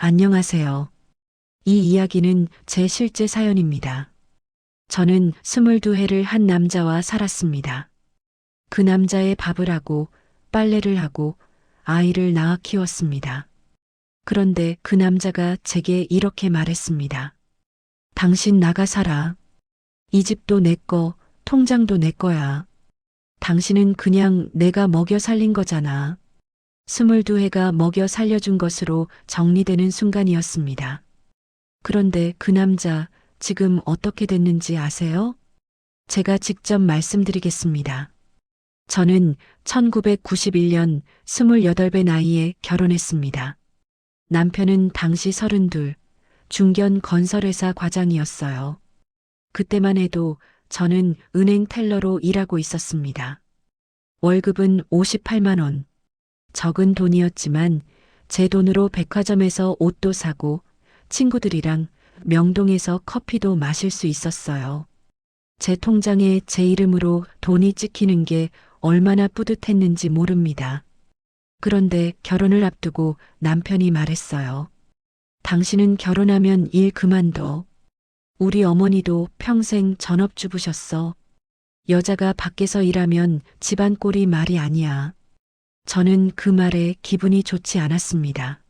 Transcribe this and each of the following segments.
안녕하세요. 이 이야기는 제 실제 사연입니다. 저는 22해를 한 남자와 살았습니다. 그 남자의 밥을 하고 빨래를 하고 아이를 낳아 키웠습니다. 그런데 그 남자가 제게 이렇게 말했습니다. 당신 나가 살아. 이 집도 내 거, 통장도 내 거야. 당신은 그냥 내가 먹여 살린 거잖아. 22해가 먹여 살려준 것으로 정리되는 순간이었습니다. 그런데 그 남자 지금 어떻게 됐는지 아세요? 제가 직접 말씀드리겠습니다. 저는 1991년 28배 나이에 결혼했습니다. 남편은 당시 32, 중견 건설회사 과장이었어요. 그때만 해도 저는 은행 텔러로 일하고 있었습니다. 월급은 58만 원. 적은 돈이었지만 제 돈으로 백화점에서 옷도 사고 친구들이랑 명동에서 커피도 마실 수 있었어요. 제 통장에 제 이름으로 돈이 찍히는 게 얼마나 뿌듯했는지 모릅니다. 그런데 결혼을 앞두고 남편이 말했어요. 당신은 결혼하면 일 그만둬. 우리 어머니도 평생 전업주부셨어. 여자가 밖에서 일하면 집안 꼴이 말이 아니야. 저는 그 말에 기분이 좋지 않았습니다.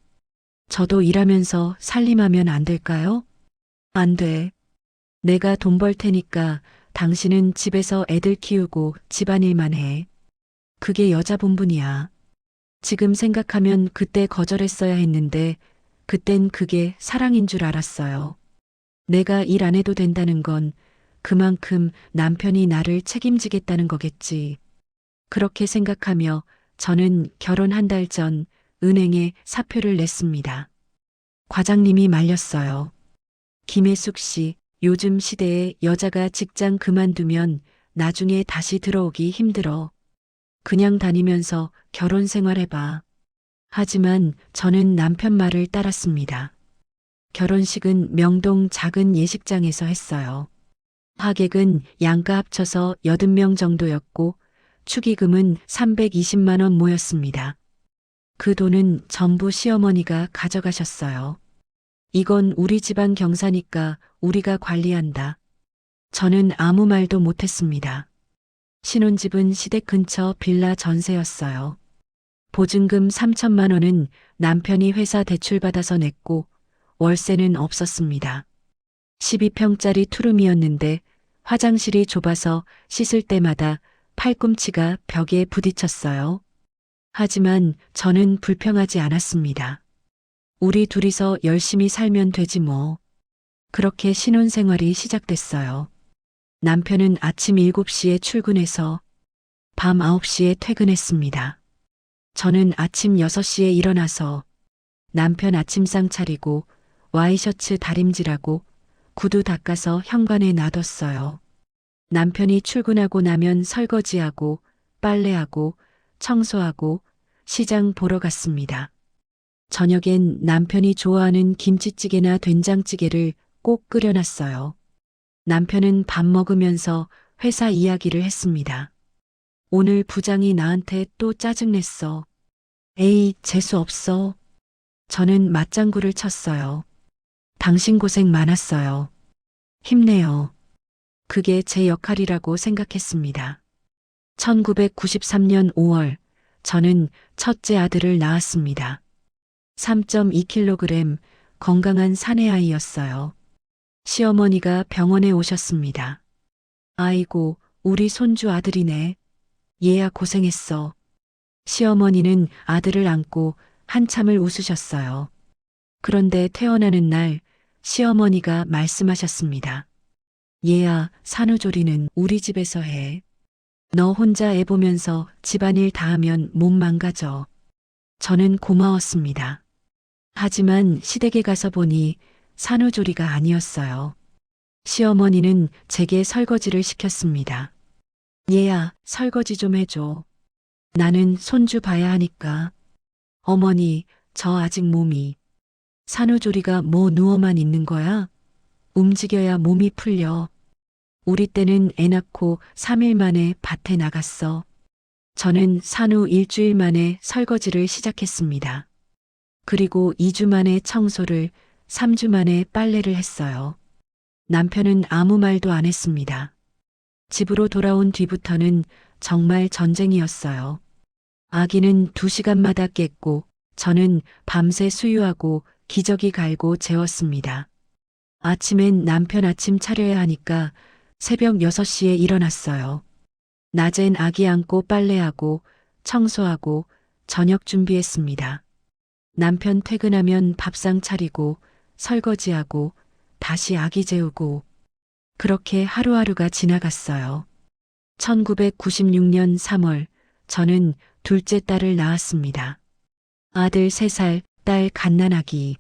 저도 일하면서 살림하면 안 될까요? 안 돼. 내가 돈 벌 테니까 당신은 집에서 애들 키우고 집안일만 해. 그게 여자 본분이야. 지금 생각하면 그때 거절했어야 했는데 그땐 그게 사랑인 줄 알았어요. 내가 일 안 해도 된다는 건 그만큼 남편이 나를 책임지겠다는 거겠지. 그렇게 생각하며 저는 결혼 한 달 전 은행에 사표를 냈습니다. 과장님이 말렸어요. 김혜숙 씨, 요즘 시대에 여자가 직장 그만두면 나중에 다시 들어오기 힘들어. 그냥 다니면서 결혼 생활해봐. 하지만 저는 남편 말을 따랐습니다. 결혼식은 명동 작은 예식장에서 했어요. 하객은 양가 합쳐서 80명 정도였고 축의금은 320만 원 모였습니다. 그 돈은 전부 시어머니가 가져가셨어요. 이건 우리 집안 경사니까 우리가 관리한다. 저는 아무 말도 못했습니다. 신혼집은 시댁 근처 빌라 전세였어요. 보증금 3천만 원은 남편이 회사 대출받아서 냈고 월세는 없었습니다. 12평짜리 투룸이었는데 화장실이 좁아서 씻을 때마다 팔꿈치가 벽에 부딪혔어요. 하지만 저는 불평하지 않았습니다. 우리 둘이서 열심히 살면 되지 뭐. 그렇게 신혼생활이 시작됐어요. 남편은 아침 7시에 출근해서 밤 9시에 퇴근했습니다. 저는 아침 6시에 일어나서 남편 아침상 차리고 와이셔츠 다림질하고 구두 닦아서 현관에 놔뒀어요. 남편이 출근하고 나면 설거지하고 빨래하고 청소하고 시장 보러 갔습니다. 저녁엔 남편이 좋아하는 김치찌개나 된장찌개를 꼭 끓여놨어요. 남편은 밥 먹으면서 회사 이야기를 했습니다. 오늘 부장이 나한테 또 짜증냈어. 에이, 재수 없어. 저는 맞장구를 쳤어요. 당신 고생 많았어요. 힘내요. 그게 제 역할이라고 생각했습니다. 1993년 5월, 저는 첫째 아들을 낳았습니다. 3.2kg 건강한 사내아이였어요. 시어머니가 병원에 오셨습니다. 아이고, 우리 손주 아들이네. 얘야 고생했어. 시어머니는 아들을 안고 한참을 웃으셨어요. 그런데 태어나는 날 시어머니가 말씀하셨습니다. 얘야, 산후조리는 우리 집에서 해. 너 혼자 애 보면서 집안일 다 하면 몸 망가져. 저는 고마웠습니다. 하지만 시댁에 가서 보니 산후조리가 아니었어요. 시어머니는 제게 설거지를 시켰습니다. 얘야, 설거지 좀 해줘. 나는 손주 봐야 하니까. 어머니, 저 아직 몸이. 산후조리가 뭐 누워만 있는 거야? 움직여야 몸이 풀려. 우리 때는 애 낳고 3일 만에 밭에 나갔어. 저는 산후 일주일 만에 설거지를 시작했습니다. 그리고 2주 만에 청소를, 3주 만에 빨래를 했어요. 남편은 아무 말도 안 했습니다. 집으로 돌아온 뒤부터는 정말 전쟁이었어요. 아기는 2시간마다 깼고 저는 밤새 수유하고 기저귀 갈고 재웠습니다. 아침엔 남편 아침 차려야 하니까 새벽 6시에 일어났어요. 낮엔 아기 안고 빨래하고 청소하고 저녁 준비했습니다. 남편 퇴근하면 밥상 차리고 설거지하고 다시 아기 재우고 그렇게 하루하루가 지나갔어요. 1996년 3월 저는 둘째 딸을 낳았습니다. 아들 3살, 딸 갓난아기.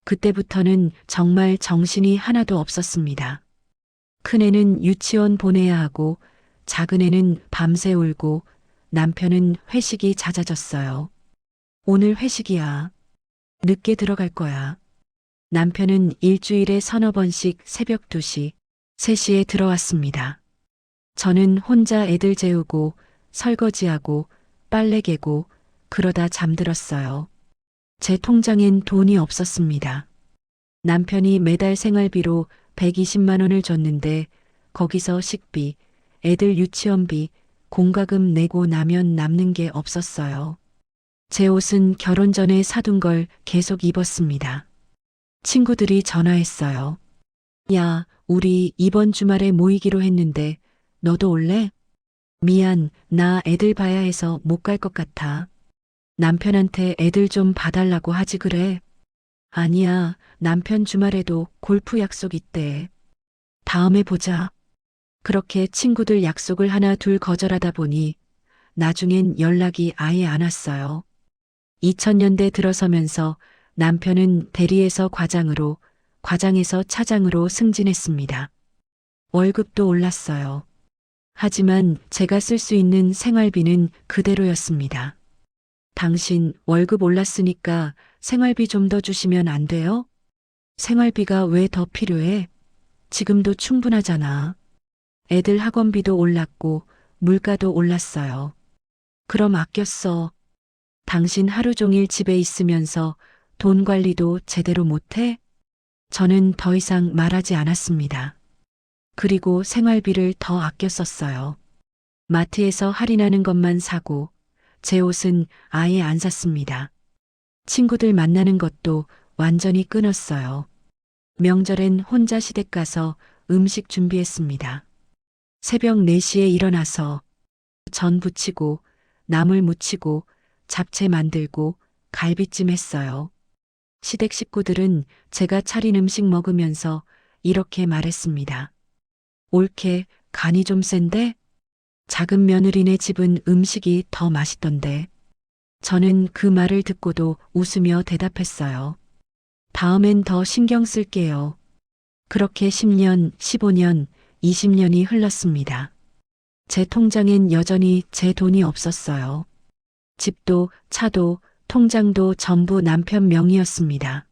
그때부터는 정말 정신이 하나도 없었습니다. 큰애는 유치원 보내야 하고 작은애는 밤새 울고 남편은 회식이 잦아졌어요. 오늘 회식이야. 늦게 들어갈 거야. 남편은 일주일에 서너 번씩 새벽 2시, 3시에 들어왔습니다. 저는 혼자 애들 재우고 설거지하고 빨래 개고 그러다 잠들었어요. 제 통장엔 돈이 없었습니다. 남편이 매달 생활비로 120만 원을 줬는데 거기서 식비, 애들 유치원비, 공과금 내고 나면 남는 게 없었어요. 제 옷은 결혼 전에 사둔 걸 계속 입었습니다. 친구들이 전화했어요. 야, 우리 이번 주말에 모이기로 했는데 너도 올래? 미안, 나 애들 봐야 해서 못 갈 것 같아. 남편한테 애들 좀 봐달라고 하지 그래. 아니야, 남편 주말에도 골프 약속 있대. 다음에 보자. 그렇게 친구들 약속을 하나 둘 거절하다 보니 나중엔 연락이 아예 안 왔어요. 2000년대 들어서면서 남편은 대리에서 과장으로, 과장에서 차장으로 승진했습니다. 월급도 올랐어요. 하지만 제가 쓸 수 있는 생활비는 그대로였습니다. 당신 월급 올랐으니까 생활비 좀 더 주시면 안 돼요? 생활비가 왜 더 필요해? 지금도 충분하잖아. 애들 학원비도 올랐고 물가도 올랐어요. 그럼 아껴 써. 당신 하루 종일 집에 있으면서 돈 관리도 제대로 못해? 저는 더 이상 말하지 않았습니다. 그리고 생활비를 더 아껴 썼어요. 마트에서 할인하는 것만 사고 제 옷은 아예 안 샀습니다. 친구들 만나는 것도 완전히 끊었어요. 명절엔 혼자 시댁 가서 음식 준비했습니다. 새벽 4시에 일어나서 전 부치고 나물 무치고 잡채 만들고 갈비찜 했어요. 시댁 식구들은 제가 차린 음식 먹으면서 이렇게 말했습니다. 올케 간이 좀 센데? 작은 며느리네 집은 음식이 더 맛있던데. 저는 그 말을 듣고도 웃으며 대답했어요. 다음엔 더 신경 쓸게요. 그렇게 10년, 15년, 20년이 흘렀습니다. 제 통장엔 여전히 제 돈이 없었어요. 집도, 차도, 통장도 전부 남편 명의였습니다.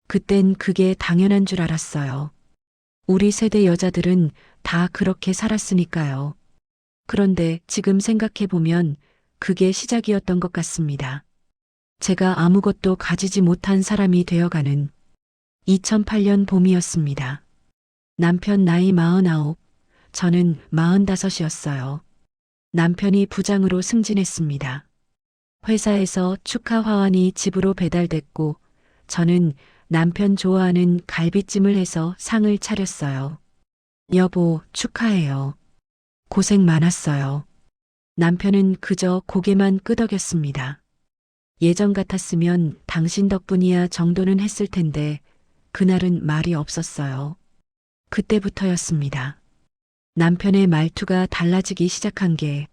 그땐 그게 당연한 줄 알았어요. 우리 세대 여자들은 다 그렇게 살았으니까요. 그런데 지금 생각해보면 그게 시작이었던 것 같습니다. 제가 아무것도 가지지 못한 사람이 되어가는 2008년 봄이었습니다. 남편 나이 49, 저는 45이었어요. 남편이 부장으로 승진했습니다. 회사에서 축하 화환이 집으로 배달됐고 저는 남편 좋아하는 갈비찜을 해서 상을 차렸어요. 여보, 축하해요. 고생 많았어요. 남편은 그저 고개만 끄덕였습니다. 예전 같았으면 당신 덕분이야 정도는 했을 텐데 그날은 말이 없었어요. 그때부터였습니다. 남편의 말투가 달라지기 시작한 게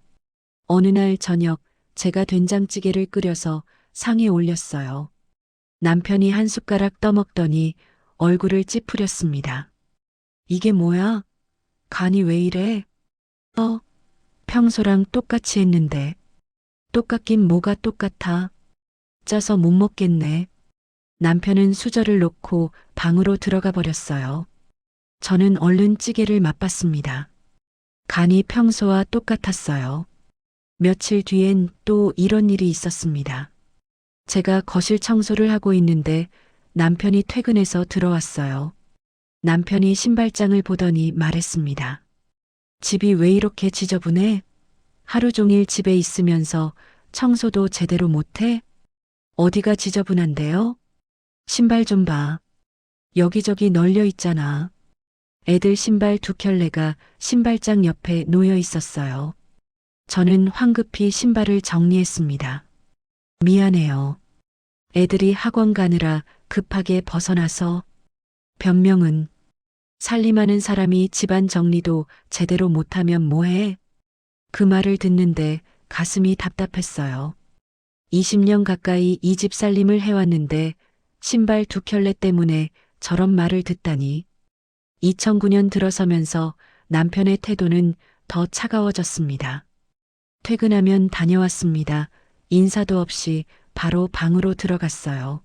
어느 날 저녁 제가 된장찌개를 끓여서 상에 올렸어요. 남편이 한 숟가락 떠먹더니 얼굴을 찌푸렸습니다. 이게 뭐야? 간이 왜 이래? 평소랑 똑같이 했는데. 똑같긴 뭐가 똑같아. 짜서 못 먹겠네. 남편은 수저를 놓고 방으로 들어가 버렸어요. 저는 얼른 찌개를 맛봤습니다. 간이 평소와 똑같았어요. 며칠 뒤엔 또 이런 일이 있었습니다. 제가 거실 청소를 하고 있는데 남편이 퇴근해서 들어왔어요. 남편이 신발장을 보더니 말했습니다. 집이 왜 이렇게 지저분해? 하루 종일 집에 있으면서 청소도 제대로 못해? 어디가 지저분한데요? 신발 좀 봐. 여기저기 널려 있잖아. 애들 신발 두 켤레가 신발장 옆에 놓여 있었어요. 저는 황급히 신발을 정리했습니다. 미안해요. 애들이 학원 가느라 급하게 벗어나서. 변명은 살림하는 사람이 집안 정리도 제대로 못하면 뭐해? 그 말을 듣는데 가슴이 답답했어요. 20년 가까이 이 집 살림을 해왔는데 신발 두 켤레 때문에 저런 말을 듣다니. 2009년 들어서면서 남편의 태도는 더 차가워졌습니다. 퇴근하면 다녀왔습니다. 인사도 없이 바로 방으로 들어갔어요.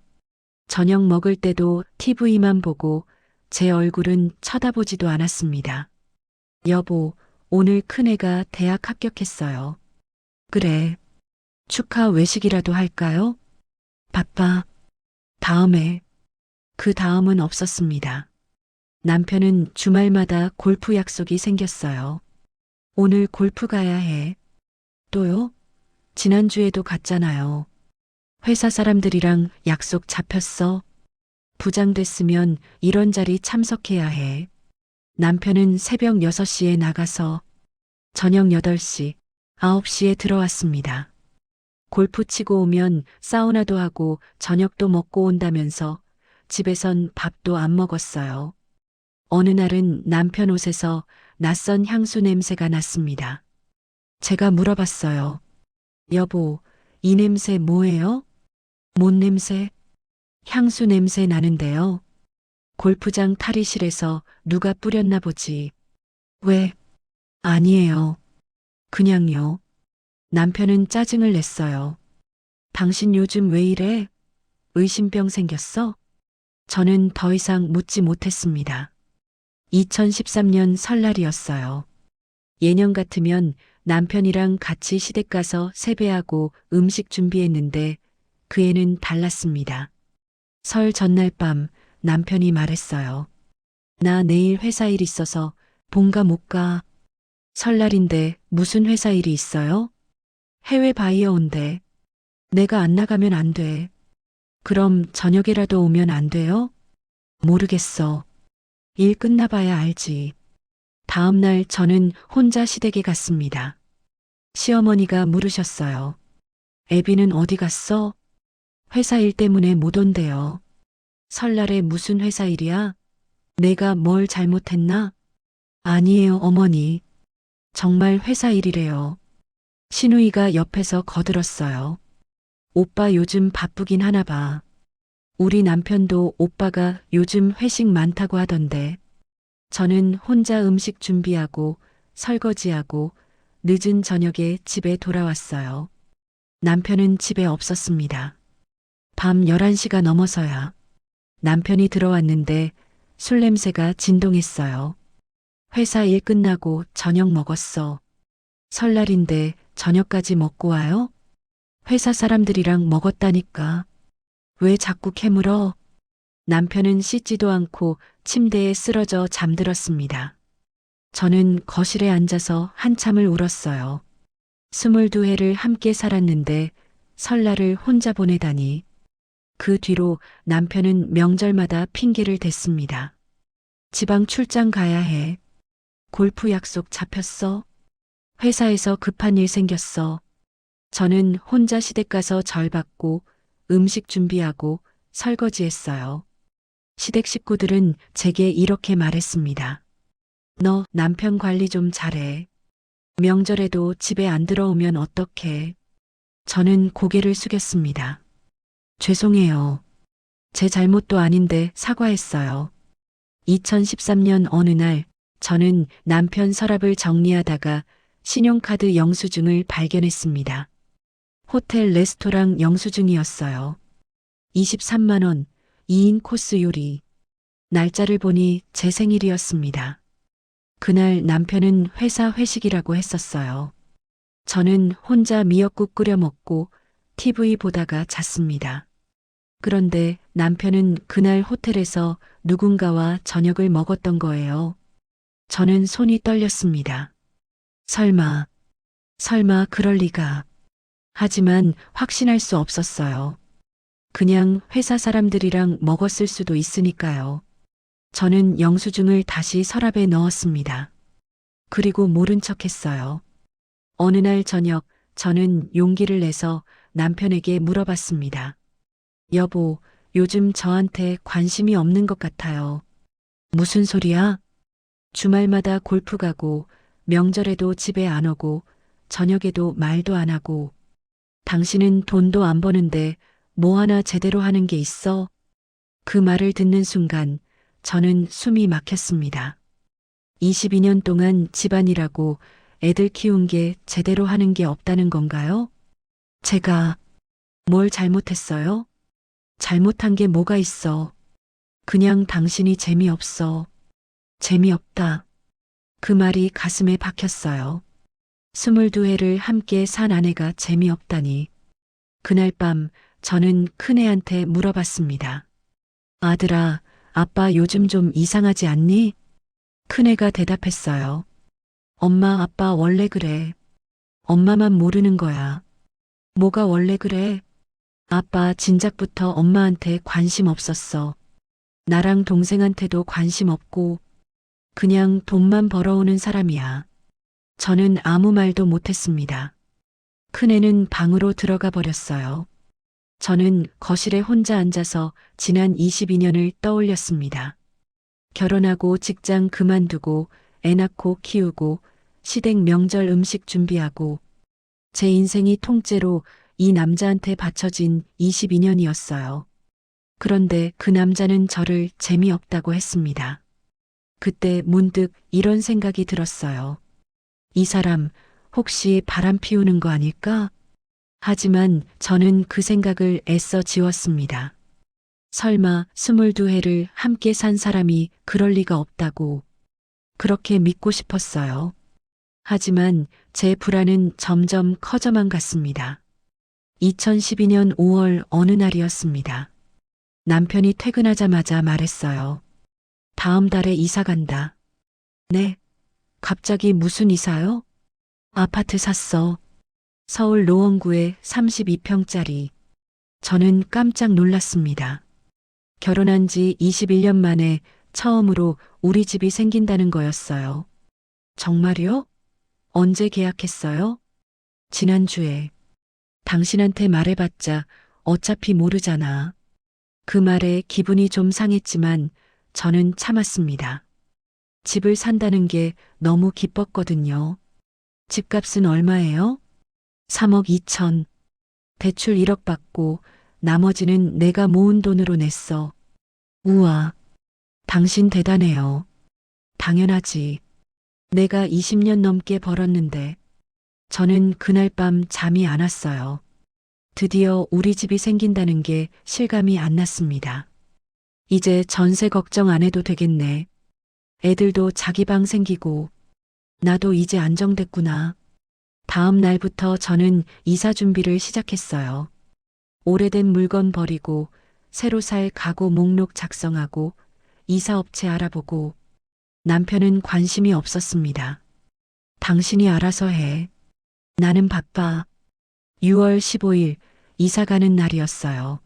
저녁 먹을 때도 TV만 보고 제 얼굴은 쳐다보지도 않았습니다. 여보, 오늘 큰애가 대학 합격했어요. 그래. 축하 외식이라도 할까요? 바빠. 다음에. 그 다음은 없었습니다. 남편은 주말마다 골프 약속이 생겼어요. 오늘 골프 가야 해. 또요? 지난주에도 갔잖아요. 회사 사람들이랑 약속 잡혔어. 부장 됐으면 이런 자리 참석해야 해. 남편은 새벽 6시에 나가서 저녁 8시, 9시에 들어왔습니다. 골프 치고 오면 사우나도 하고 저녁도 먹고 온다면서 집에선 밥도 안 먹었어요. 어느 날은 남편 옷에서 낯선 향수 냄새가 났습니다. 제가 물어봤어요. 여보, 이 냄새 뭐예요? 뭔 냄새? 향수 냄새 나는데요. 골프장 탈의실에서 누가 뿌렸나 보지. 왜? 아니에요. 그냥요. 남편은 짜증을 냈어요. 당신 요즘 왜 이래? 의심병 생겼어? 저는 더 이상 묻지 못했습니다. 2013년 설날이었어요. 예년 같으면 남편이랑 같이 시댁 가서 세배하고 음식 준비했는데 그 해는 달랐습니다. 설 전날 밤 남편이 말했어요. 나 내일 회사 일 있어서 본가 못 가. 설날인데 무슨 회사 일이 있어요? 해외 바이어 온대. 내가 안 나가면 안 돼. 그럼 저녁에라도 오면 안 돼요? 모르겠어. 일 끝나봐야 알지. 다음 날 저는 혼자 시댁에 갔습니다. 시어머니가 물으셨어요. 애비는 어디 갔어? 회사 일 때문에 못 온대요. 설날에 무슨 회사 일이야? 내가 뭘 잘못했나? 아니에요, 어머니. 정말 회사 일이래요. 신우이가 옆에서 거들었어요. 오빠 요즘 바쁘긴 하나 봐. 우리 남편도 오빠가 요즘 회식 많다고 하던데. 저는 혼자 음식 준비하고 설거지하고 늦은 저녁에 집에 돌아왔어요. 남편은 집에 없었습니다. 밤 11시가 넘어서야 남편이 들어왔는데 술 냄새가 진동했어요. 회사 일 끝나고 저녁 먹었어. 설날인데 저녁까지 먹고 와요? 회사 사람들이랑 먹었다니까. 왜 자꾸 캐물어? 남편은 씻지도 않고 침대에 쓰러져 잠들었습니다. 저는 거실에 앉아서 한참을 울었어요. 22해를 함께 살았는데 설날을 혼자 보내다니. 그 뒤로 남편은 명절마다 핑계를 댔습니다. 지방 출장 가야 해. 골프 약속 잡혔어. 회사에서 급한 일 생겼어. 저는 혼자 시댁 가서 절 받고 음식 준비하고 설거지했어요. 시댁 식구들은 제게 이렇게 말했습니다. 너 남편 관리 좀 잘해. 명절에도 집에 안 들어오면 어떡해. 저는 고개를 숙였습니다. 죄송해요. 제 잘못도 아닌데 사과했어요. 2013년 어느 날 저는 남편 서랍을 정리하다가 신용카드 영수증을 발견했습니다. 호텔 레스토랑 영수증이었어요. 23만 원, 2인 코스 요리. 날짜를 보니 제 생일이었습니다. 그날 남편은 회사 회식이라고 했었어요. 저는 혼자 미역국 끓여 먹고 TV 보다가 잤습니다. 그런데 남편은 그날 호텔에서 누군가와 저녁을 먹었던 거예요. 저는 손이 떨렸습니다. 설마, 설마 그럴 리가. 하지만 확신할 수 없었어요. 그냥 회사 사람들이랑 먹었을 수도 있으니까요. 저는 영수증을 다시 서랍에 넣었습니다. 그리고 모른 척 했어요. 어느 날 저녁 저는 용기를 내서 남편에게 물어봤습니다. 여보, 요즘 저한테 관심이 없는 것 같아요. 무슨 소리야? 주말마다 골프 가고, 명절에도 집에 안 오고, 저녁에도 말도 안 하고, 당신은 돈도 안 버는데 뭐 하나 제대로 하는 게 있어? 그 말을 듣는 순간 저는 숨이 막혔습니다. 22년 동안 집안일하고 애들 키운 게 제대로 하는 게 없다는 건가요? 제가 뭘 잘못했어요? 잘못한 게 뭐가 있어? 그냥 당신이 재미없어. 재미없다. 그 말이 가슴에 박혔어요. 22회를 함께 산 아내가 재미없다니. 그날 밤 저는 큰애한테 물어봤습니다. 아들아, 아빠 요즘 좀 이상하지 않니? 큰애가 대답했어요. 엄마, 아빠 원래 그래. 엄마만 모르는 거야. 뭐가 원래 그래? 아빠 진작부터 엄마한테 관심 없었어. 나랑 동생한테도 관심 없고 그냥 돈만 벌어오는 사람이야. 저는 아무 말도 못했습니다. 큰애는 방으로 들어가 버렸어요. 저는 거실에 혼자 앉아서 지난 22년을 떠올렸습니다. 결혼하고 직장 그만두고 애 낳고 키우고 시댁 명절 음식 준비하고 제 인생이 통째로 이 남자한테 바쳐진 22년이었어요. 그런데 그 남자는 저를 재미없다고 했습니다. 그때 문득 이런 생각이 들었어요. 이 사람 혹시 바람 피우는 거 아닐까? 하지만 저는 그 생각을 애써 지웠습니다. 설마 22회를 함께 산 사람이 그럴 리가 없다고 그렇게 믿고 싶었어요. 하지만 제 불안은 점점 커져만 갔습니다. 2012년 5월 어느 날이었습니다. 남편이 퇴근하자마자 말했어요. 다음 달에 이사 간다. 네? 갑자기 무슨 이사요? 아파트 샀어. 서울 노원구에 32평짜리. 저는 깜짝 놀랐습니다. 결혼한 지 21년 만에 처음으로 우리 집이 생긴다는 거였어요. 정말요? 언제 계약했어요? 지난주에. 당신한테 말해봤자 어차피 모르잖아. 그 말에 기분이 좀 상했지만 저는 참았습니다. 집을 산다는 게 너무 기뻤거든요. 집값은 얼마예요? 3억 2천. 대출 1억 받고 나머지는 내가 모은 돈으로 냈어. 우와, 당신 대단해요. 당연하지. 내가 20년 넘게 벌었는데. 저는 그날 밤 잠이 안 왔어요. 드디어 우리 집이 생긴다는 게 실감이 안 났습니다. 이제 전세 걱정 안 해도 되겠네. 애들도 자기 방 생기고 나도 이제 안정됐구나. 다음 날부터 저는 이사 준비를 시작했어요. 오래된 물건 버리고 새로 살 가구 목록 작성하고 이사업체 알아보고 남편은 관심이 없었습니다. 당신이 알아서 해. 나는 바빠. 6월 15일 이사 가는 날이었어요.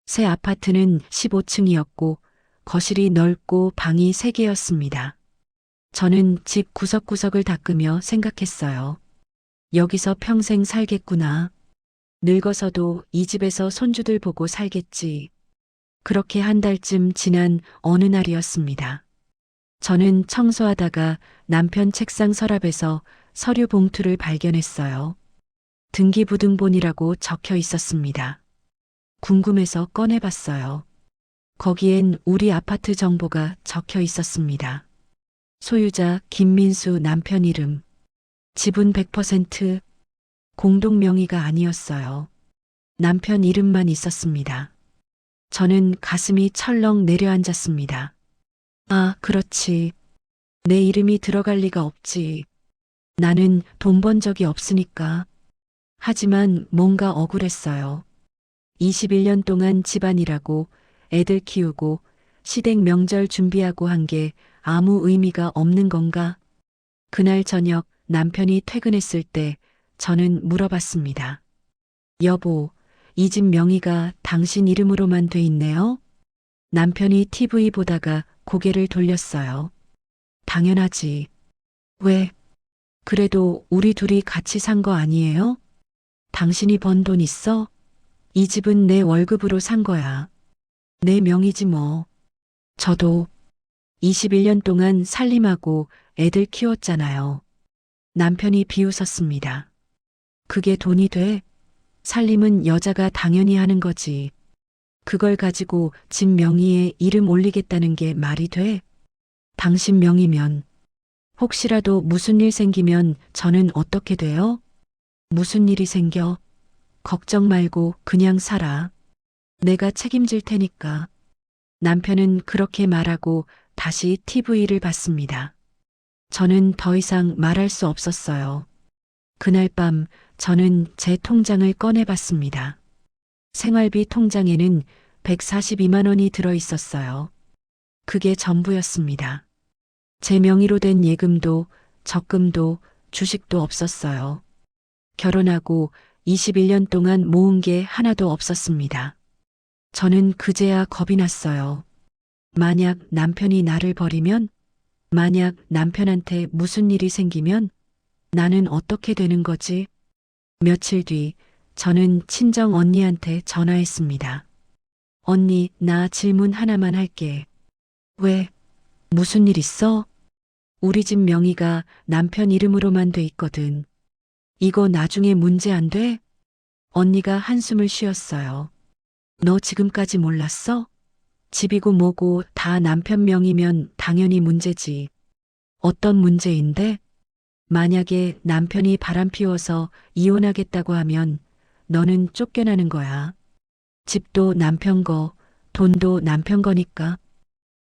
새 아파트는 15층이었고 거실이 넓고 방이 3개였습니다. 저는 집 구석구석을 닦으며 생각했어요. 여기서 평생 살겠구나. 늙어서도 이 집에서 손주들 보고 살겠지. 그렇게 한 달쯤 지난 어느 날이었습니다. 저는 청소하다가 남편 책상 서랍에서 서류 봉투를 발견했어요. 등기부등본이라고 적혀 있었습니다. 궁금해서 꺼내봤어요. 거기엔 우리 아파트 정보가 적혀 있었습니다. 소유자 김민수 남편 이름. 집은 100% 공동 명의가 아니었어요. 남편 이름만 있었습니다. 저는 가슴이 철렁 내려앉았습니다. 아, 그렇지. 내 이름이 들어갈 리가 없지. 나는 돈 번 적이 없으니까. 하지만 뭔가 억울했어요. 21년 동안 집안일하고 애들 키우고 시댁 명절 준비하고 한 게 아무 의미가 없는 건가? 그날 저녁 남편이 퇴근했을 때 저는 물어봤습니다. 여보, 이 집 명의가 당신 이름으로만 돼 있네요? 남편이 TV 보다가 고개를 돌렸어요. 당연하지. 왜? 그래도 우리 둘이 같이 산 거 아니에요? 당신이 번 돈 있어? 이 집은 내 월급으로 산 거야. 내 명의지 뭐. 저도 21년 동안 살림하고 애들 키웠잖아요. 남편이 비웃었습니다. 그게 돈이 돼? 살림은 여자가 당연히 하는 거지. 그걸 가지고 집 명의에 이름 올리겠다는 게 말이 돼? 당신 명의면 혹시라도 무슨 일 생기면 저는 어떻게 돼요? 무슨 일이 생겨? 걱정 말고 그냥 살아. 내가 책임질 테니까. 남편은 그렇게 말하고 다시 TV를 봤습니다. 저는 더 이상 말할 수 없었어요. 그날 밤 저는 제 통장을 꺼내봤습니다. 생활비 통장에는 142만 원이 들어 있었어요. 그게 전부였습니다. 제 명의로 된 예금도 적금도 주식도 없었어요. 결혼하고 21년 동안 모은 게 하나도 없었습니다. 저는 그제야 겁이 났어요. 만약 남편이 나를 버리면, 만약 남편한테 무슨 일이 생기면 나는 어떻게 되는 거지? 며칠 뒤 저는 친정 언니한테 전화했습니다. 언니, 나 질문 하나만 할게. 왜? 무슨 일 있어? 우리 집 명의가 남편 이름으로만 돼 있거든. 이거 나중에 문제 안 돼? 언니가 한숨을 쉬었어요. 너 지금까지 몰랐어? 집이고 뭐고 다 남편 명의면 당연히 문제지. 어떤 문제인데? 만약에 남편이 바람 피워서 이혼하겠다고 하면 너는 쫓겨나는 거야. 집도 남편 거, 돈도 남편 거니까.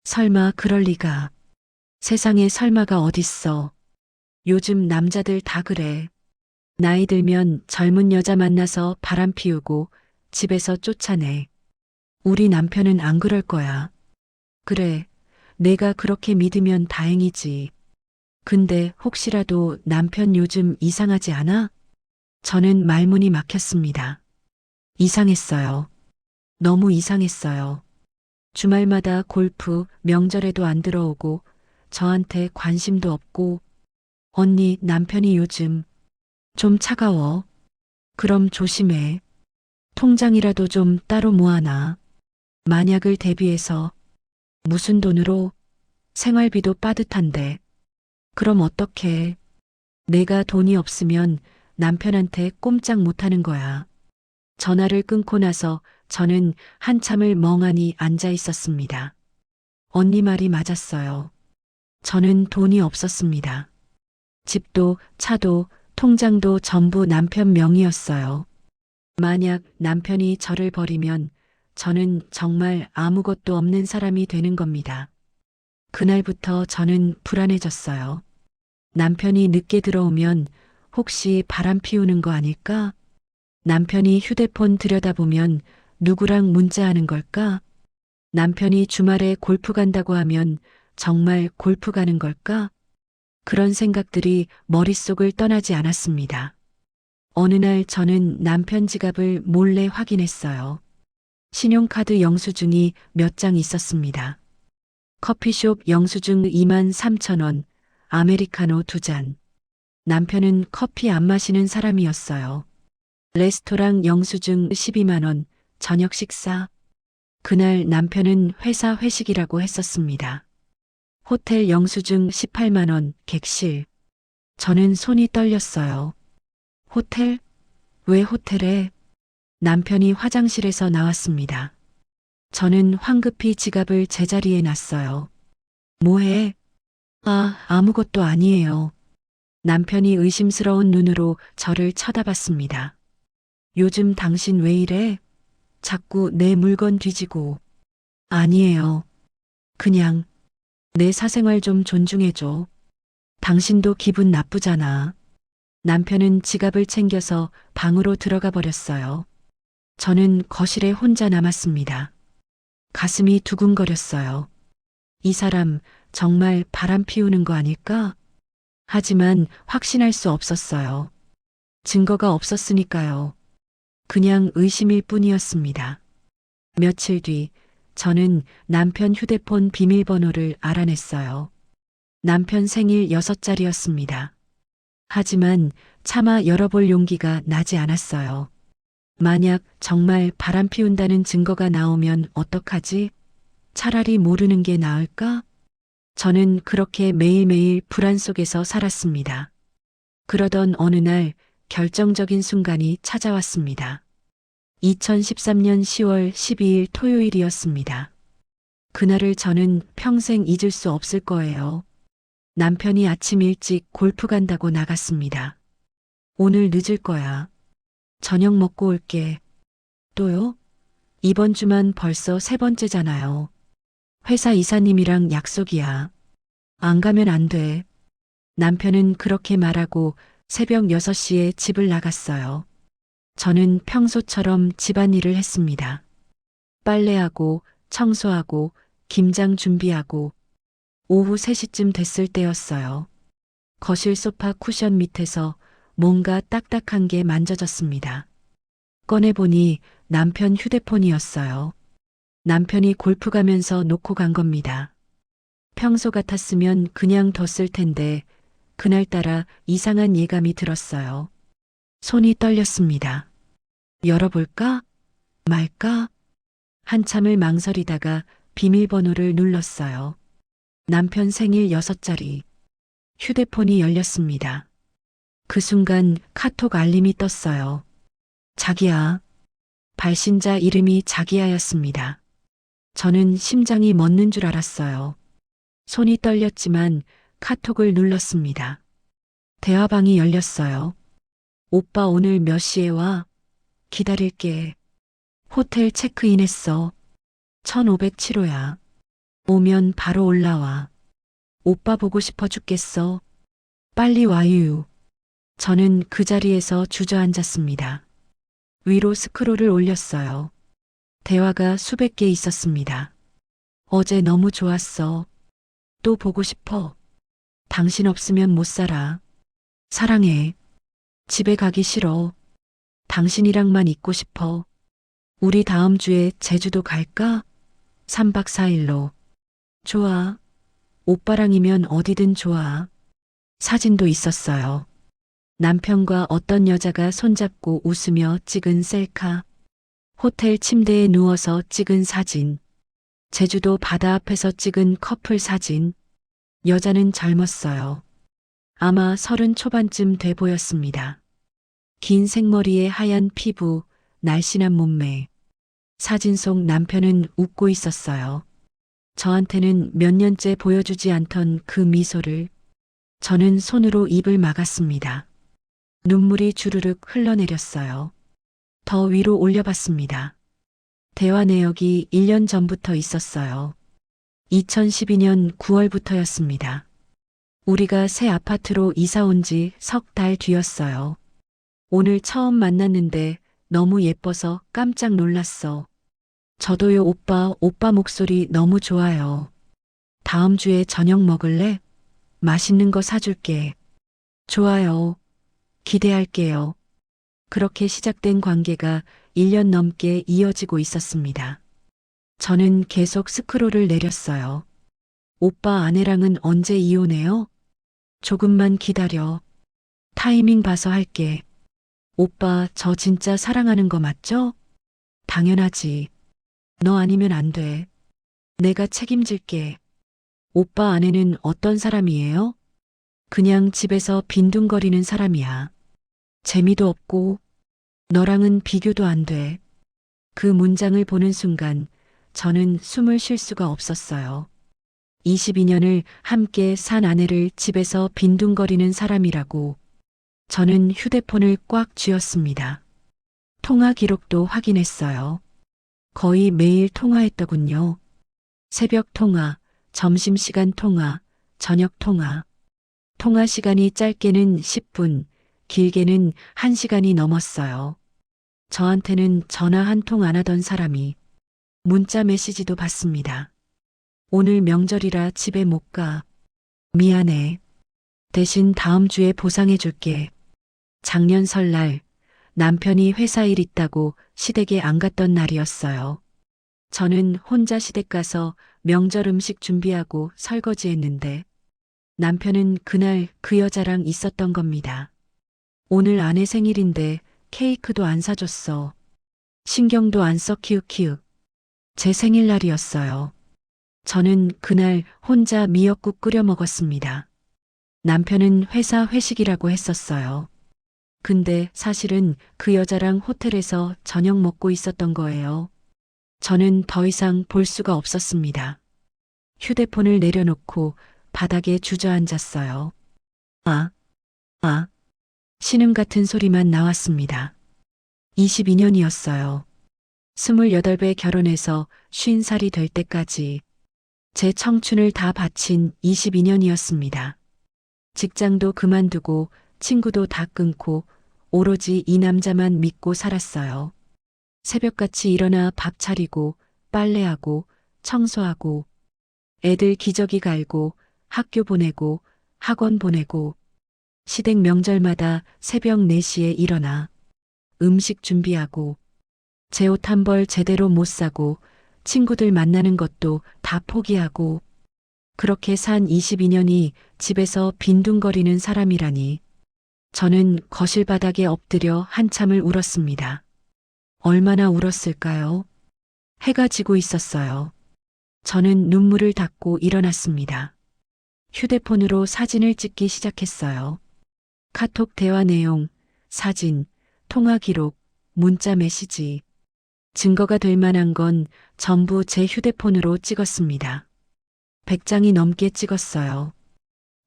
설마 그럴 리가. 세상에 설마가 어딨어. 요즘 남자들 다 그래. 나이 들면 젊은 여자 만나서 바람 피우고 집에서 쫓아내. 우리 남편은 안 그럴 거야. 그래, 내가 그렇게 믿으면 다행이지. 근데 혹시라도 남편 요즘 이상하지 않아? 저는 말문이 막혔습니다. 이상했어요. 너무 이상했어요. 주말마다 골프, 명절에도 안 들어오고 저한테 관심도 없고 언니 남편이 요즘 좀 차가워. 그럼 조심해. 통장이라도 좀 따로 모아놔. 만약을 대비해서 무슨 돈으로 생활비도 빠듯한데 그럼 어떡해. 내가 돈이 없으면 남편한테 꼼짝 못하는 거야. 전화를 끊고 나서 저는 한참을 멍하니 앉아 있었습니다. 언니 말이 맞았어요. 저는 돈이 없었습니다. 집도 차도 통장도 전부 남편 명의였어요. 만약 남편이 저를 버리면 저는 정말 아무것도 없는 사람이 되는 겁니다. 그날부터 저는 불안해졌어요. 남편이 늦게 들어오면 혹시 바람 피우는 거 아닐까? 남편이 휴대폰 들여다보면 누구랑 문자하는 걸까? 남편이 주말에 골프 간다고 하면 정말 골프 가는 걸까? 그런 생각들이 머릿속을 떠나지 않았습니다. 어느 날 저는 남편 지갑을 몰래 확인했어요. 신용카드 영수증이 몇 장 있었습니다. 커피숍 영수증 2만 3천 원, 아메리카노 2잔. 남편은 커피 안 마시는 사람이었어요. 레스토랑 영수증 12만 원, 저녁 식사. 그날 남편은 회사 회식이라고 했었습니다. 호텔 영수증 18만 원, 객실. 저는 손이 떨렸어요. 호텔? 왜 호텔에? 남편이 화장실에서 나왔습니다. 저는 황급히 지갑을 제자리에 놨어요. 뭐해? 아무것도 아니에요. 남편이 의심스러운 눈으로 저를 쳐다봤습니다. 요즘 당신 왜 이래? 자꾸 내 물건 뒤지고. 아니에요. 그냥 내 사생활 좀 존중해줘. 당신도 기분 나쁘잖아. 남편은 지갑을 챙겨서 방으로 들어가 버렸어요. 저는 거실에 혼자 남았습니다. 가슴이 두근거렸어요. 이 사람 정말 바람 피우는 거 아닐까? 하지만 확신할 수 없었어요. 증거가 없었으니까요. 그냥 의심일 뿐이었습니다. 며칠 뒤 저는 남편 휴대폰 비밀번호를 알아냈어요. 남편 생일 6자리였습니다. 하지만 차마 열어볼 용기가 나지 않았어요. 만약 정말 바람 피운다는 증거가 나오면 어떡하지? 차라리 모르는 게 나을까? 저는 그렇게 매일매일 불안 속에서 살았습니다. 그러던 어느 날 결정적인 순간이 찾아왔습니다. 2013년 10월 12일 토요일이었습니다. 그날을 저는 평생 잊을 수 없을 거예요. 남편이 아침 일찍 골프 간다고 나갔습니다. 오늘 늦을 거야. 저녁 먹고 올게. 또요? 이번 주만 벌써 3번째잖아요. 회사 이사님이랑 약속이야. 안 가면 안 돼. 남편은 그렇게 말하고 새벽 6시에 집을 나갔어요. 저는 평소처럼 집안일을 했습니다. 빨래하고 청소하고 김장 준비하고 오후 3시쯤 됐을 때였어요. 거실 소파 쿠션 밑에서 뭔가 딱딱한 게 만져졌습니다. 꺼내보니 남편 휴대폰이었어요. 남편이 골프 가면서 놓고 간 겁니다. 평소 같았으면 그냥 뒀을 텐데 그날따라 이상한 예감이 들었어요. 손이 떨렸습니다. 열어볼까? 말까? 한참을 망설이다가 비밀번호를 눌렀어요. 남편 생일 6자리. 휴대폰이 열렸습니다. 그 순간 카톡 알림이 떴어요. 자기야. 발신자 이름이 자기야였습니다. 저는 심장이 멎는 줄 알았어요. 손이 떨렸지만 카톡을 눌렀습니다. 대화방이 열렸어요. 오빠 오늘 몇 시에 와? 기다릴게. 호텔 체크인했어. 1507호야. 오면 바로 올라와. 오빠 보고 싶어 죽겠어. 빨리 와유. 저는 그 자리에서 주저앉았습니다. 위로 스크롤을 올렸어요. 대화가 수백 개 있었습니다. 어제 너무 좋았어. 또 보고 싶어. 당신 없으면 못 살아. 사랑해. 집에 가기 싫어. 당신이랑만 있고 싶어. 우리 다음 주에 제주도 갈까? 3박 4일로. 좋아. 오빠랑이면 어디든 좋아. 사진도 있었어요. 남편과 어떤 여자가 손잡고 웃으며 찍은 셀카. 호텔 침대에 누워서 찍은 사진. 제주도 바다 앞에서 찍은 커플 사진. 여자는 젊었어요. 아마 30 초반쯤 돼 보였습니다. 긴 생머리에 하얀 피부, 날씬한 몸매. 사진 속 남편은 웃고 있었어요. 저한테는 몇 년째 보여주지 않던 그 미소를. 저는 손으로 입을 막았습니다. 눈물이 주르륵 흘러내렸어요. 더 위로 올려봤습니다. 대화 내역이 1년 전부터 있었어요. 2012년 9월부터였습니다. 우리가 새 아파트로 이사 온 지 석 달 뒤였어요. 오늘 처음 만났는데 너무 예뻐서 깜짝 놀랐어. 저도요 오빠 목소리 너무 좋아요. 다음 주에 저녁 먹을래? 맛있는 거 사줄게. 좋아요. 기대할게요. 그렇게 시작된 관계가 1년 넘게 이어지고 있었습니다. 저는 계속 스크롤을 내렸어요. 오빠 아내랑은 언제 이혼해요? 조금만 기다려. 타이밍 봐서 할게. 오빠 저 진짜 사랑하는 거 맞죠? 당연하지. 너 아니면 안 돼. 내가 책임질게. 오빠 아내는 어떤 사람이에요? 그냥 집에서 빈둥거리는 사람이야. 재미도 없고 너랑은 비교도 안 돼. 그 문장을 보는 순간 저는 숨을 쉴 수가 없었어요. 22년을 함께 산 아내를 집에서 빈둥거리는 사람이라고. 저는 휴대폰을 꽉 쥐었습니다. 통화 기록도 확인했어요. 거의 매일 통화했더군요. 새벽 통화, 점심시간 통화, 저녁 통화. 통화 시간이 짧게는 10분, 길게는 1시간이 넘었어요. 저한테는 전화 한 통 안 하던 사람이 문자 메시지도 받습니다. 오늘 명절이라 집에 못 가. 미안해. 대신 다음 주에 보상해 줄게. 작년 설날 남편이 회사 일 있다고 시댁에 안 갔던 날이었어요. 저는 혼자 시댁 가서 명절 음식 준비하고 설거지했는데 남편은 그날 그 여자랑 있었던 겁니다. 오늘 아내 생일인데 케이크도 안 사줬어. 신경도 안 써 키읔키읔. 제 생일날이었어요. 저는 그날 혼자 미역국 끓여 먹었습니다. 남편은 회사 회식이라고 했었어요. 근데 사실은 그 여자랑 호텔에서 저녁 먹고 있었던 거예요. 저는 더 이상 볼 수가 없었습니다. 휴대폰을 내려놓고 바닥에 주저앉았어요. 아, 아, 신음 같은 소리만 나왔습니다. 22년이었어요. 28배 결혼해서 50살이 될 때까지 제 청춘을 다 바친 22년이었습니다. 직장도 그만두고 친구도 다 끊고 오로지 이 남자만 믿고 살았어요. 새벽같이 일어나 밥 차리고 빨래하고 청소하고 애들 기저귀 갈고 학교 보내고 학원 보내고 시댁 명절마다 새벽 4시에 일어나 음식 준비하고 제 옷 한 벌 제대로 못 사고 친구들 만나는 것도 다 포기하고 그렇게 산 22년이 집에서 빈둥거리는 사람이라니 저는 거실 바닥에 엎드려 한참을 울었습니다. 얼마나 울었을까요? 해가 지고 있었어요. 저는 눈물을 닦고 일어났습니다. 휴대폰으로 사진을 찍기 시작했어요. 카톡 대화 내용, 사진, 통화 기록, 문자 메시지. 증거가 될 만한 건 전부 제 휴대폰으로 찍었습니다. 100장이 넘게 찍었어요.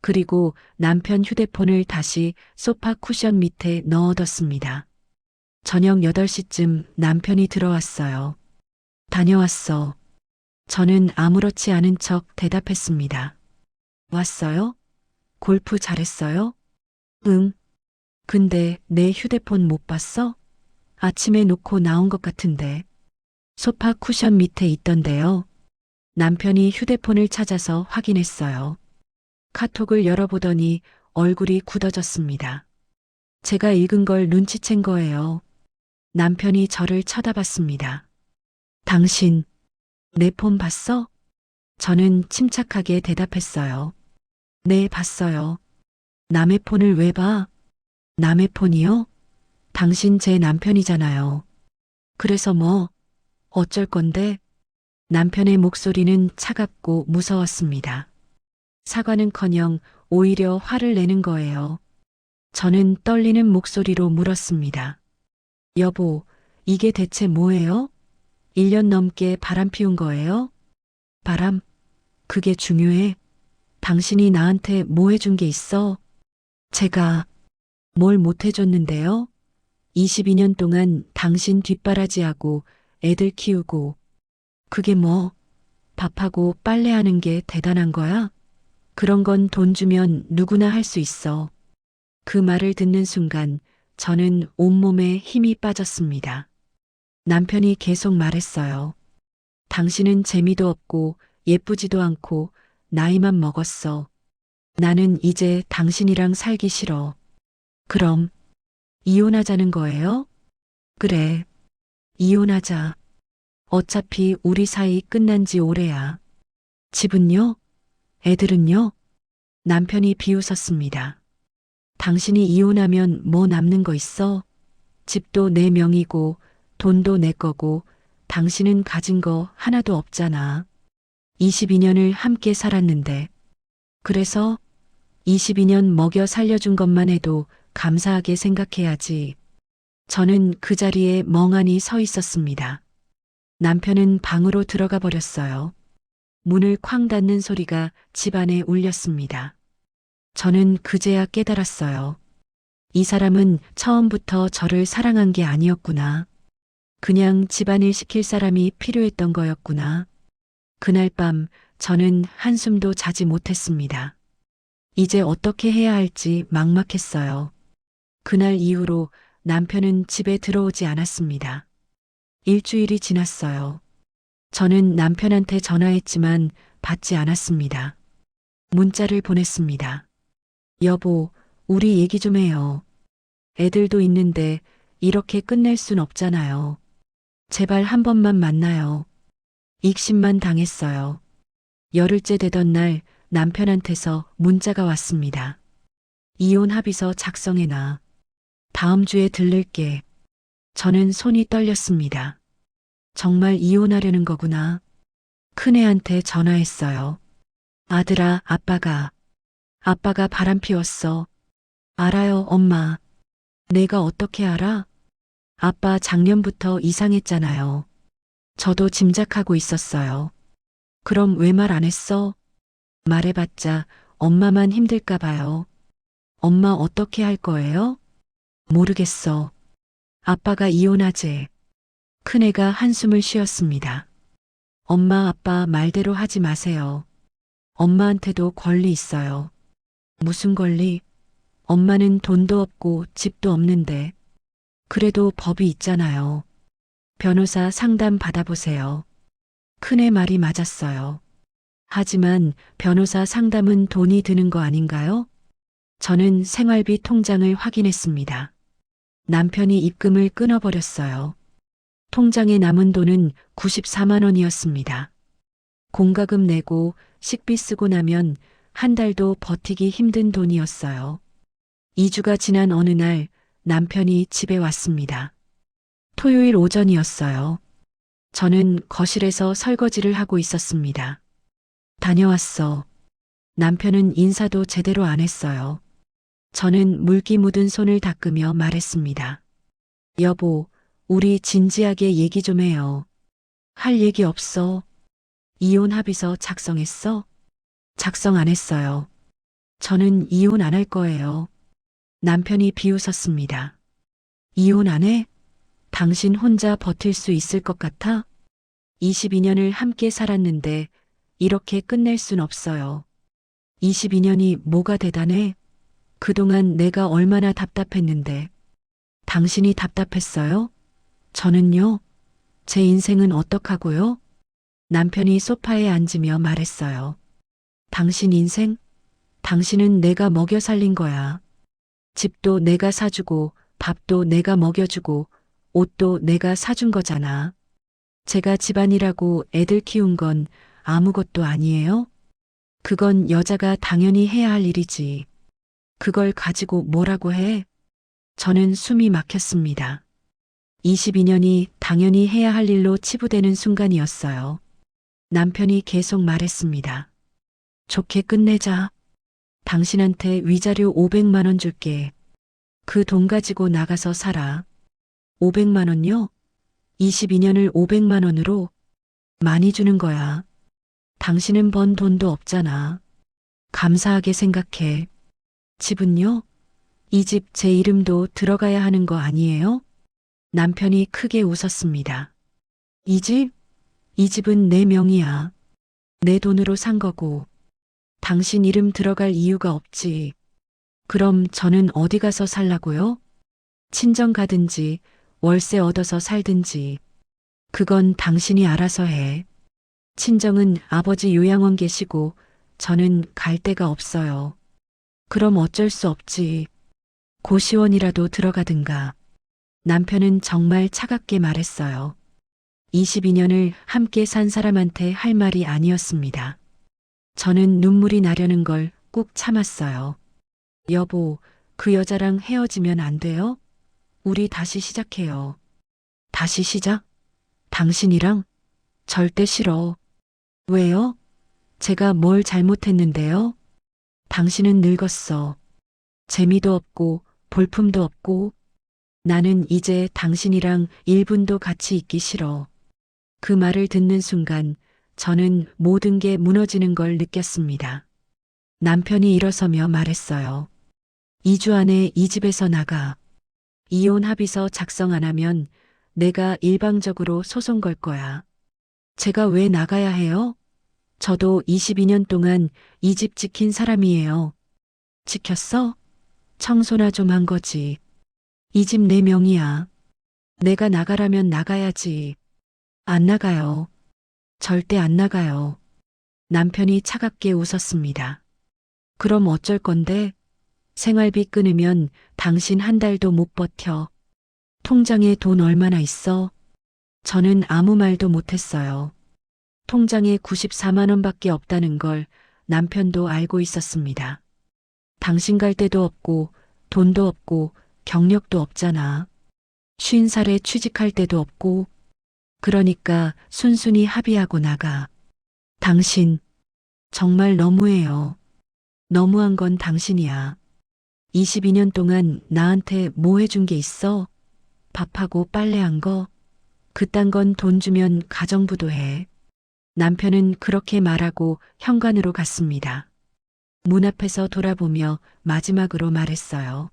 그리고 남편 휴대폰을 다시 소파 쿠션 밑에 넣어뒀습니다. 저녁 8시쯤 남편이 들어왔어요. 다녀왔어. 저는 아무렇지 않은 척 대답했습니다. 왔어요? 골프 잘했어요? 응. 근데 내 휴대폰 못 봤어? 아침에 놓고 나온 것 같은데. 소파 쿠션 밑에 있던데요. 남편이 휴대폰을 찾아서 확인했어요. 카톡을 열어보더니 얼굴이 굳어졌습니다. 제가 읽은 걸 눈치챈 거예요. 남편이 저를 쳐다봤습니다. 당신, 내 폰 봤어? 저는 침착하게 대답했어요. 네, 봤어요. 남의 폰을 왜 봐? 남의 폰이요? 당신 제 남편이잖아요. 그래서 뭐, 어쩔 건데? 남편의 목소리는 차갑고 무서웠습니다. 사과는커녕 오히려 화를 내는 거예요. 저는 떨리는 목소리로 물었습니다. 여보, 이게 대체 뭐예요? 1년 넘게 바람 피운 거예요? 바람? 그게 중요해? 당신이 나한테 뭐 해준 게 있어? 제가 뭘 못 해줬는데요? 22년 동안 당신 뒷바라지하고 애들 키우고 그게 뭐 밥하고 빨래하는 게 대단한 거야? 그런 건 돈 주면 누구나 할 수 있어. 그 말을 듣는 순간 저는 온몸에 힘이 빠졌습니다. 남편이 계속 말했어요. 당신은 재미도 없고 예쁘지도 않고 나이만 먹었어. 나는 이제 당신이랑 살기 싫어. 그럼 이혼하자는 거예요? 그래. 이혼하자. 어차피 우리 사이 끝난 지 오래야. 집은요? 애들은요? 남편이 비웃었습니다. 당신이 이혼하면 뭐 남는 거 있어? 집도 내 명이고 돈도 내 거고 당신은 가진 거 하나도 없잖아. 22년을 함께 살았는데. 그래서 22년 먹여 살려준 것만 해도 감사하게 생각해야지. 저는 그 자리에 멍하니 서 있었습니다. 남편은 방으로 들어가 버렸어요. 문을 쾅 닫는 소리가 집안에 울렸습니다. 저는 그제야 깨달았어요. 이 사람은 처음부터 저를 사랑한 게 아니었구나. 그냥 집안일 시킬 사람이 필요했던 거였구나. 그날 밤 저는 한숨도 자지 못했습니다. 이제 어떻게 해야 할지 막막했어요. 그날 이후로 남편은 집에 들어오지 않았습니다. 일주일이 지났어요. 저는 남편한테 전화했지만 받지 않았습니다. 문자를 보냈습니다. 여보, 우리 얘기 좀 해요. 애들도 있는데 이렇게 끝낼 순 없잖아요. 제발 한 번만 만나요. 익신만 당했어요. 열흘째 되던 날 남편한테서 문자가 왔습니다. 이혼 합의서 작성해놔. 다음 주에 들를게. 저는 손이 떨렸습니다. 정말 이혼하려는 거구나. 큰애한테 전화했어요. 아들아, 아빠가 바람 피웠어. 알아요, 엄마. 내가 어떻게 알아? 아빠 작년부터 이상했잖아요. 저도 짐작하고 있었어요. 그럼 왜 말 안 했어? 말해봤자 엄마만 힘들까 봐요. 엄마 어떻게 할 거예요? 모르겠어. 아빠가 이혼하재. 큰애가 한숨을 쉬었습니다. 엄마 아빠 말대로 하지 마세요. 엄마한테도 권리 있어요. 무슨 권리? 엄마는 돈도 없고 집도 없는데. 그래도 법이 있잖아요. 변호사 상담 받아보세요. 큰애 말이 맞았어요. 하지만 변호사 상담은 돈이 드는 거 아닌가요? 저는 생활비 통장을 확인했습니다. 남편이 입금을 끊어버렸어요. 통장에 남은 돈은 94만 원이었습니다. 공과금 내고 식비 쓰고 나면 한 달도 버티기 힘든 돈이었어요. 2주가 지난 어느 날 남편이 집에 왔습니다. 토요일 오전이었어요. 저는 거실에서 설거지를 하고 있었습니다. 다녀왔어. 남편은 인사도 제대로 안 했어요. 저는 물기 묻은 손을 닦으며 말했습니다. 여보, 우리 진지하게 얘기 좀 해요. 할 얘기 없어. 이혼 합의서 작성했어? 작성 안 했어요. 저는 이혼 안 할 거예요. 남편이 비웃었습니다. 이혼 안 해? 당신 혼자 버틸 수 있을 것 같아? 22년을 함께 살았는데 이렇게 끝낼 순 없어요. 22년이 뭐가 대단해? 그동안 내가 얼마나 답답했는데. 당신이 답답했어요? 저는요? 제 인생은 어떡하고요? 남편이 소파에 앉으며 말했어요. 당신 인생? 당신은 내가 먹여 살린 거야. 집도 내가 사주고 밥도 내가 먹여주고 옷도 내가 사준 거잖아. 제가 집안이라고 애들 키운 건 아무것도 아니에요? 그건 여자가 당연히 해야 할 일이지. 그걸 가지고 뭐라고 해? 저는 숨이 막혔습니다. 22년이 당연히 해야 할 일로 치부되는 순간이었어요. 남편이 계속 말했습니다. 좋게 끝내자. 당신한테 위자료 500만 원 줄게. 그 돈 가지고 나가서 살아. 500만 원요? 22년을 500만 원으로? 많이 주는 거야. 당신은 번 돈도 없잖아. 감사하게 생각해. 집은요? 이 집 제 이름도 들어가야 하는 거 아니에요? 남편이 크게 웃었습니다. 이 집? 이 집은 내 명의야. 내 돈으로 산 거고. 당신 이름 들어갈 이유가 없지. 그럼 저는 어디 가서 살라고요? 친정 가든지 월세 얻어서 살든지. 그건 당신이 알아서 해. 친정은 아버지 요양원 계시고 저는 갈 데가 없어요. 그럼 어쩔 수 없지. 고시원이라도 들어가든가. 남편은 정말 차갑게 말했어요. 22년을 함께 산 사람한테 할 말이 아니었습니다. 저는 눈물이 나려는 걸 꾹 참았어요. 여보, 그 여자랑 헤어지면 안 돼요? 우리 다시 시작해요. 다시 시작? 당신이랑? 절대 싫어. 왜요? 제가 뭘 잘못했는데요? 당신은 늙었어. 재미도 없고 볼품도 없고 나는 이제 당신이랑 1분도 같이 있기 싫어. 그 말을 듣는 순간 저는 모든 게 무너지는 걸 느꼈습니다. 남편이 일어서며 말했어요. 2주 안에 이 집에서 나가. 이혼 합의서 작성 안 하면 내가 일방적으로 소송 걸 거야. 제가 왜 나가야 해요? 저도 22년 동안 이 집 지킨 사람이에요. 지켰어? 청소나 좀 한 거지. 이 집 내 명의야. 내가 나가라면 나가야지. 안 나가요. 절대 안 나가요. 남편이 차갑게 웃었습니다. 그럼 어쩔 건데? 생활비 끊으면 당신 한 달도 못 버텨. 통장에 돈 얼마나 있어? 저는 아무 말도 못했어요. 통장에 94만 원밖에 없다는 걸 남편도 알고 있었습니다. 당신 갈 데도 없고 돈도 없고 경력도 없잖아. 50살에 취직할 데도 없고 그러니까 순순히 합의하고 나가. 당신 정말 너무해요. 너무한 건 당신이야. 22년 동안 나한테 뭐 해준 게 있어? 밥하고 빨래한 거? 그딴 건 돈 주면 가정부도 해. 남편은 그렇게 말하고 현관으로 갔습니다. 문 앞에서 돌아보며 마지막으로 말했어요.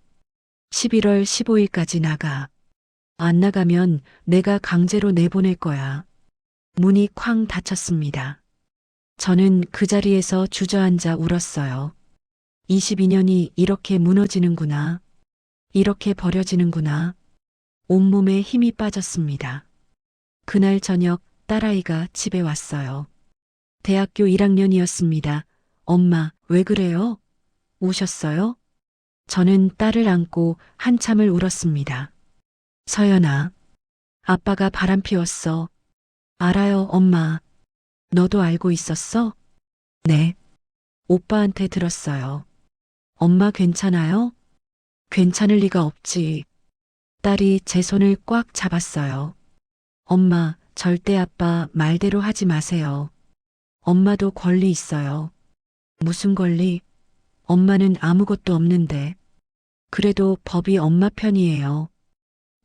11월 15일까지 나가. 안 나가면 내가 강제로 내보낼 거야. 문이 쾅 닫혔습니다. 저는 그 자리에서 주저앉아 울었어요. 22년이 이렇게 무너지는구나. 이렇게 버려지는구나. 온몸에 힘이 빠졌습니다. 그날 저녁 딸아이가 집에 왔어요. 대학교 1학년이었습니다. 엄마, 왜 그래요? 우셨어요? 저는 딸을 안고 한참을 울었습니다. 서연아, 아빠가 바람 피웠어. 알아요, 엄마. 너도 알고 있었어? 네. 오빠한테 들었어요. 엄마 괜찮아요? 괜찮을 리가 없지. 딸이 제 손을 꽉 잡았어요. 엄마, 절대 아빠 말대로 하지 마세요. 엄마도 권리 있어요. 무슨 권리? 엄마는 아무것도 없는데. 그래도 법이 엄마 편이에요.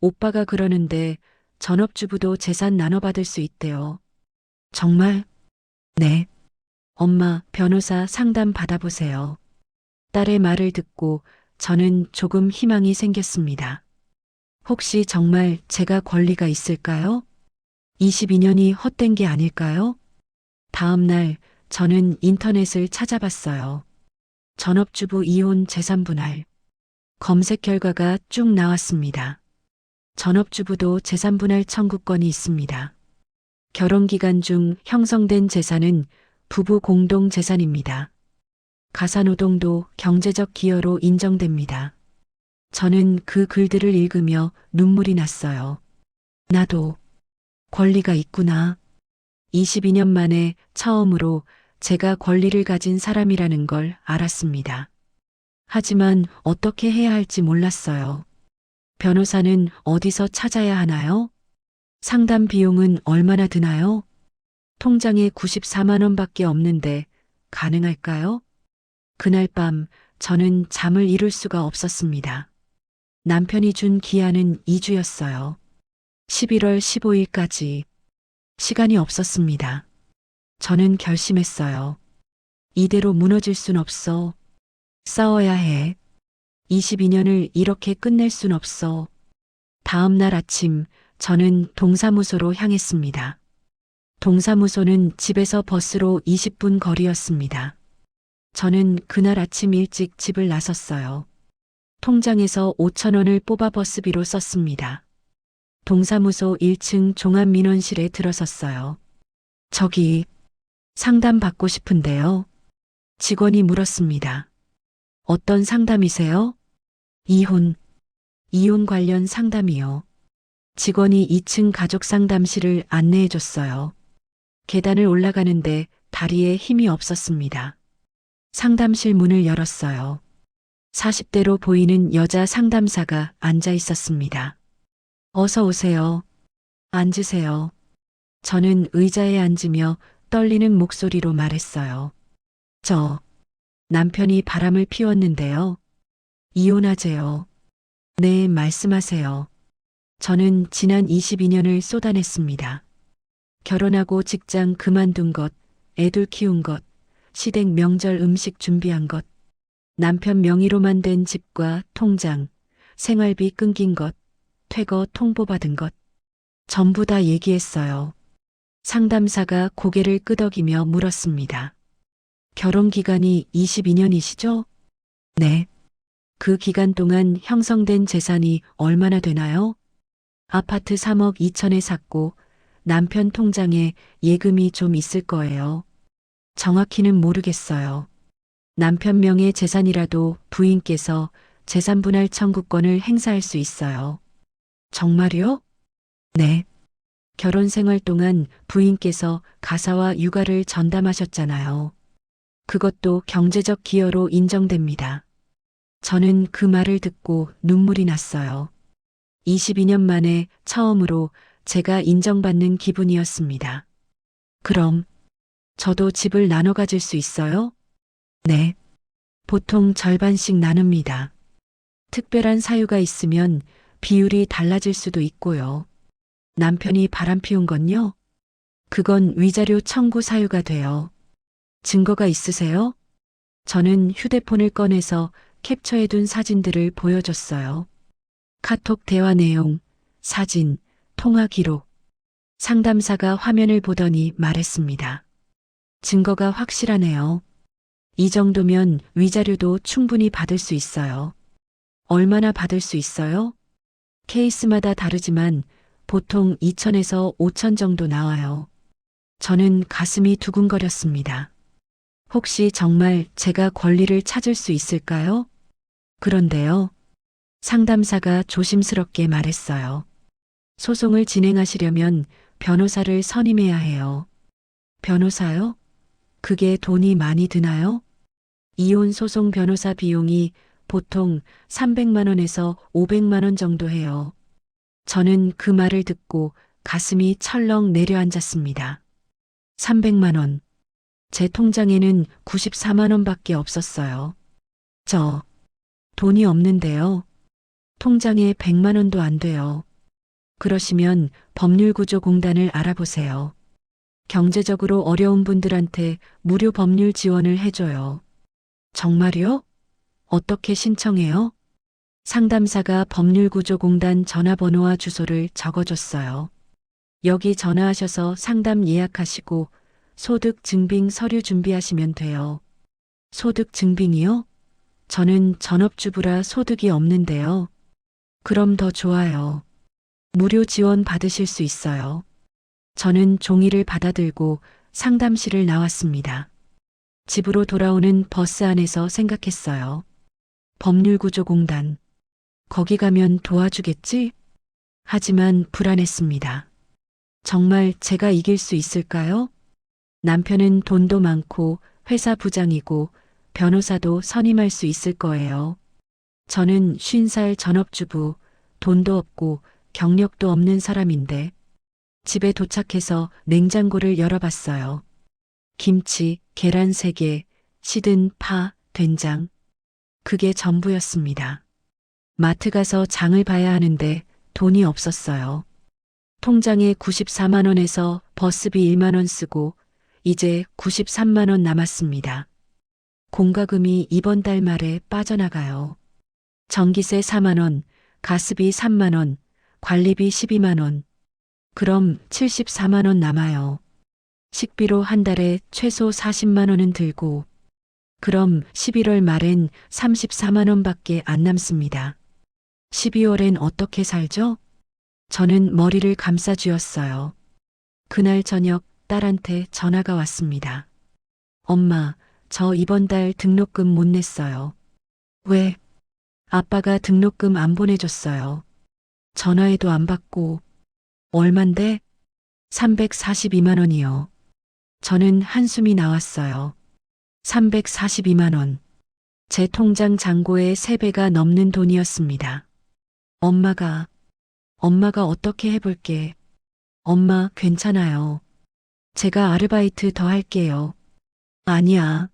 오빠가 그러는데 전업주부도 재산 나눠받을 수 있대요. 정말? 네. 엄마, 변호사 상담 받아보세요. 딸의 말을 듣고 저는 조금 희망이 생겼습니다. 혹시 정말 제가 권리가 있을까요? 22년이 헛된 게 아닐까요? 다음 날 저는 인터넷을 찾아봤어요. 전업주부 이혼 재산분할. 검색 결과가 쭉 나왔습니다. 전업주부도 재산분할 청구권이 있습니다. 결혼 기간 중 형성된 재산은 부부 공동 재산입니다. 가사노동도 경제적 기여로 인정됩니다. 저는 그 글들을 읽으며 눈물이 났어요. 나도 권리가 있구나. 22년 만에 처음으로 제가 권리를 가진 사람이라는 걸 알았습니다. 하지만 어떻게 해야 할지 몰랐어요. 변호사는 어디서 찾아야 하나요? 상담 비용은 얼마나 드나요? 통장에 94만 원밖에 없는데 가능할까요? 그날 밤 저는 잠을 이룰 수가 없었습니다. 남편이 준 기한은 2주였어요. 11월 15일까지. 시간이 없었습니다. 저는 결심했어요. 이대로 무너질 순 없어. 싸워야 해. 22년을 이렇게 끝낼 순 없어. 다음 날 아침 저는 동사무소로 향했습니다. 동사무소는 집에서 버스로 20분 거리였습니다. 저는 그날 아침 일찍 집을 나섰어요. 통장에서 5천 원을 뽑아 버스비로 썼습니다. 동사무소 1층 종합민원실에 들어섰어요. 저기 상담 받고 싶은데요. 직원이 물었습니다. 어떤 상담이세요? 이혼 관련 상담이요. 직원이 2층 가족 상담실을 안내해 줬어요. 계단을 올라가는데 다리에 힘이 없었습니다. 상담실 문을 열었어요. 40대로 보이는 여자 상담사가 앉아 있었습니다. 어서 오세요. 앉으세요. 저는 의자에 앉으며 떨리는 목소리로 말했어요. 저 남편이 바람을 피웠는데요. 이혼하재요. 네, 말씀하세요. 저는 지난 22년을 쏟아냈습니다. 결혼하고 직장 그만둔 것, 애들 키운 것, 시댁 명절 음식 준비한 것, 남편 명의로만 된 집과 통장, 생활비 끊긴 것, 퇴거 통보받은 것, 전부 다 얘기했어요. 상담사가 고개를 끄덕이며 물었습니다. 결혼 기간이 22년이시죠? 네. 그 기간 동안 형성된 재산이 얼마나 되나요? 아파트 3억 2천에 샀고 남편 통장에 예금이 좀 있을 거예요. 정확히는 모르겠어요. 남편 명의 재산이라도 부인께서 재산분할 청구권을 행사할 수 있어요. 정말요? 네. 결혼 생활 동안 부인께서 가사와 육아를 전담하셨잖아요. 그것도 경제적 기여로 인정됩니다. 저는 그 말을 듣고 눈물이 났어요. 22년 만에 처음으로 제가 인정받는 기분이었습니다. 그럼 저도 집을 나눠 가질 수 있어요? 네. 보통 절반씩 나눕니다. 특별한 사유가 있으면 비율이 달라질 수도 있고요. 남편이 바람피운 건요? 그건 위자료 청구 사유가 돼요. 증거가 있으세요? 저는 휴대폰을 꺼내서 캡처해둔 사진들을 보여줬어요. 카톡 대화 내용, 사진, 통화 기록. 상담사가 화면을 보더니 말했습니다. 증거가 확실하네요. 이 정도면 위자료도 충분히 받을 수 있어요. 얼마나 받을 수 있어요? 케이스마다 다르지만 보통 2천에서 5천 정도 나와요. 저는 가슴이 두근거렸습니다. 혹시 정말 제가 권리를 찾을 수 있을까요? 그런데요. 상담사가 조심스럽게 말했어요. 소송을 진행하시려면 변호사를 선임해야 해요. 변호사요? 그게 돈이 많이 드나요? 이혼 소송 변호사 비용이 보통 300만 원에서 500만 원 정도 해요. 저는 그 말을 듣고 가슴이 철렁 내려앉았습니다. 300만 원. 제 통장에는 94만 원밖에 없었어요. 저 돈이 없는데요. 통장에 100만 원도 안 돼요. 그러시면 법률구조공단을 알아보세요. 경제적으로 어려운 분들한테 무료 법률 지원을 해줘요. 정말요? 어떻게 신청해요? 상담사가 법률구조공단 전화번호와 주소를 적어줬어요. 여기 전화하셔서 상담 예약하시고 소득 증빙 서류 준비하시면 돼요. 소득 증빙이요? 저는 전업주부라 소득이 없는데요. 그럼 더 좋아요. 무료 지원 받으실 수 있어요. 저는 종이를 받아들고 상담실을 나왔습니다. 집으로 돌아오는 버스 안에서 생각했어요. 법률구조공단. 거기 가면 도와주겠지? 하지만 불안했습니다. 정말 제가 이길 수 있을까요? 남편은 돈도 많고 회사 부장이고 변호사도 선임할 수 있을 거예요. 저는 50살 전업주부, 돈도 없고 경력도 없는 사람인데 집에 도착해서 냉장고를 열어봤어요. 김치, 계란 3개, 시든 파, 된장. 그게 전부였습니다. 마트 가서 장을 봐야 하는데 돈이 없었어요. 통장에 94만 원에서 버스비 1만 원 쓰고 이제 93만 원 남았습니다. 공과금이 이번 달 말에 빠져나가요. 전기세 4만 원, 가스비 3만 원, 관리비 12만 원. 그럼 74만 원 남아요. 식비로 한 달에 최소 40만 원은 들고 그럼 11월 말엔 34만 원밖에 안 남습니다. 12월엔 어떻게 살죠? 저는 머리를 감싸 쥐었어요. 그날 저녁 딸한테 전화가 왔습니다. 엄마, 저 이번 달 등록금 못 냈어요. 왜? 아빠가 등록금 안 보내줬어요. 전화해도 안 받고. 얼만데? 342만 원이요. 저는 한숨이 나왔어요. 342만 원. 제 통장 잔고의 3배가 넘는 돈이었습니다. 엄마가 어떻게 해볼게. 엄마, 괜찮아요. 제가 아르바이트 더 할게요. 아니야.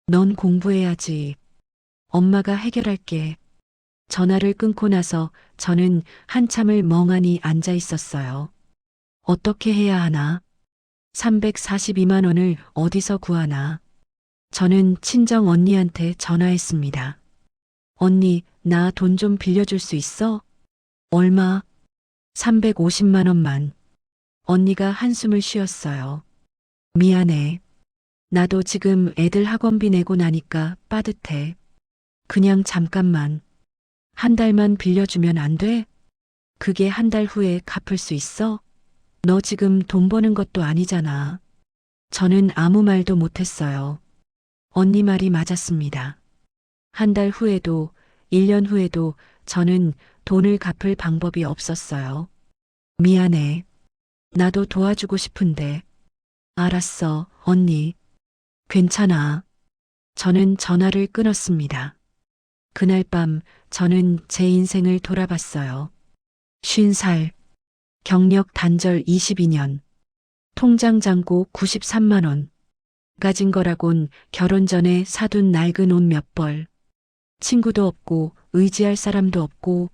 넌 공부해야지. 엄마가 해결할게. 전화를 끊고 나서 저는 한참을 멍하니 앉아 있었어요. 어떻게 해야 하나? 342만 원을 어디서 구하나? 저는 친정 언니한테 전화했습니다. 언니, 나 돈 좀 빌려줄 수 있어? 얼마? 350만 원만. 언니가 한숨을 쉬었어요. 미안해. 나도 지금 애들 학원비 내고 나니까 빠듯해. 그냥 잠깐만. 한 달만 빌려주면 안 돼? 그게 한 달 후에 갚을 수 있어? 너 지금 돈 버는 것도 아니잖아. 저는 아무 말도 못했어요. 언니 말이 맞았습니다. 한 달 후에도, 1년 후에도 저는 돈을 갚을 방법이 없었어요. 미안해. 나도 도와주고 싶은데. 알았어, 언니. 괜찮아. 저는 전화를 끊었습니다. 그날 밤 저는 제 인생을 돌아봤어요. 50살, 경력 단절 22년, 통장 잔고 93만 원. 가진 거라곤 결혼 전에 사둔 낡은 옷 몇 벌. 친구도 없고 의지할 사람도 없고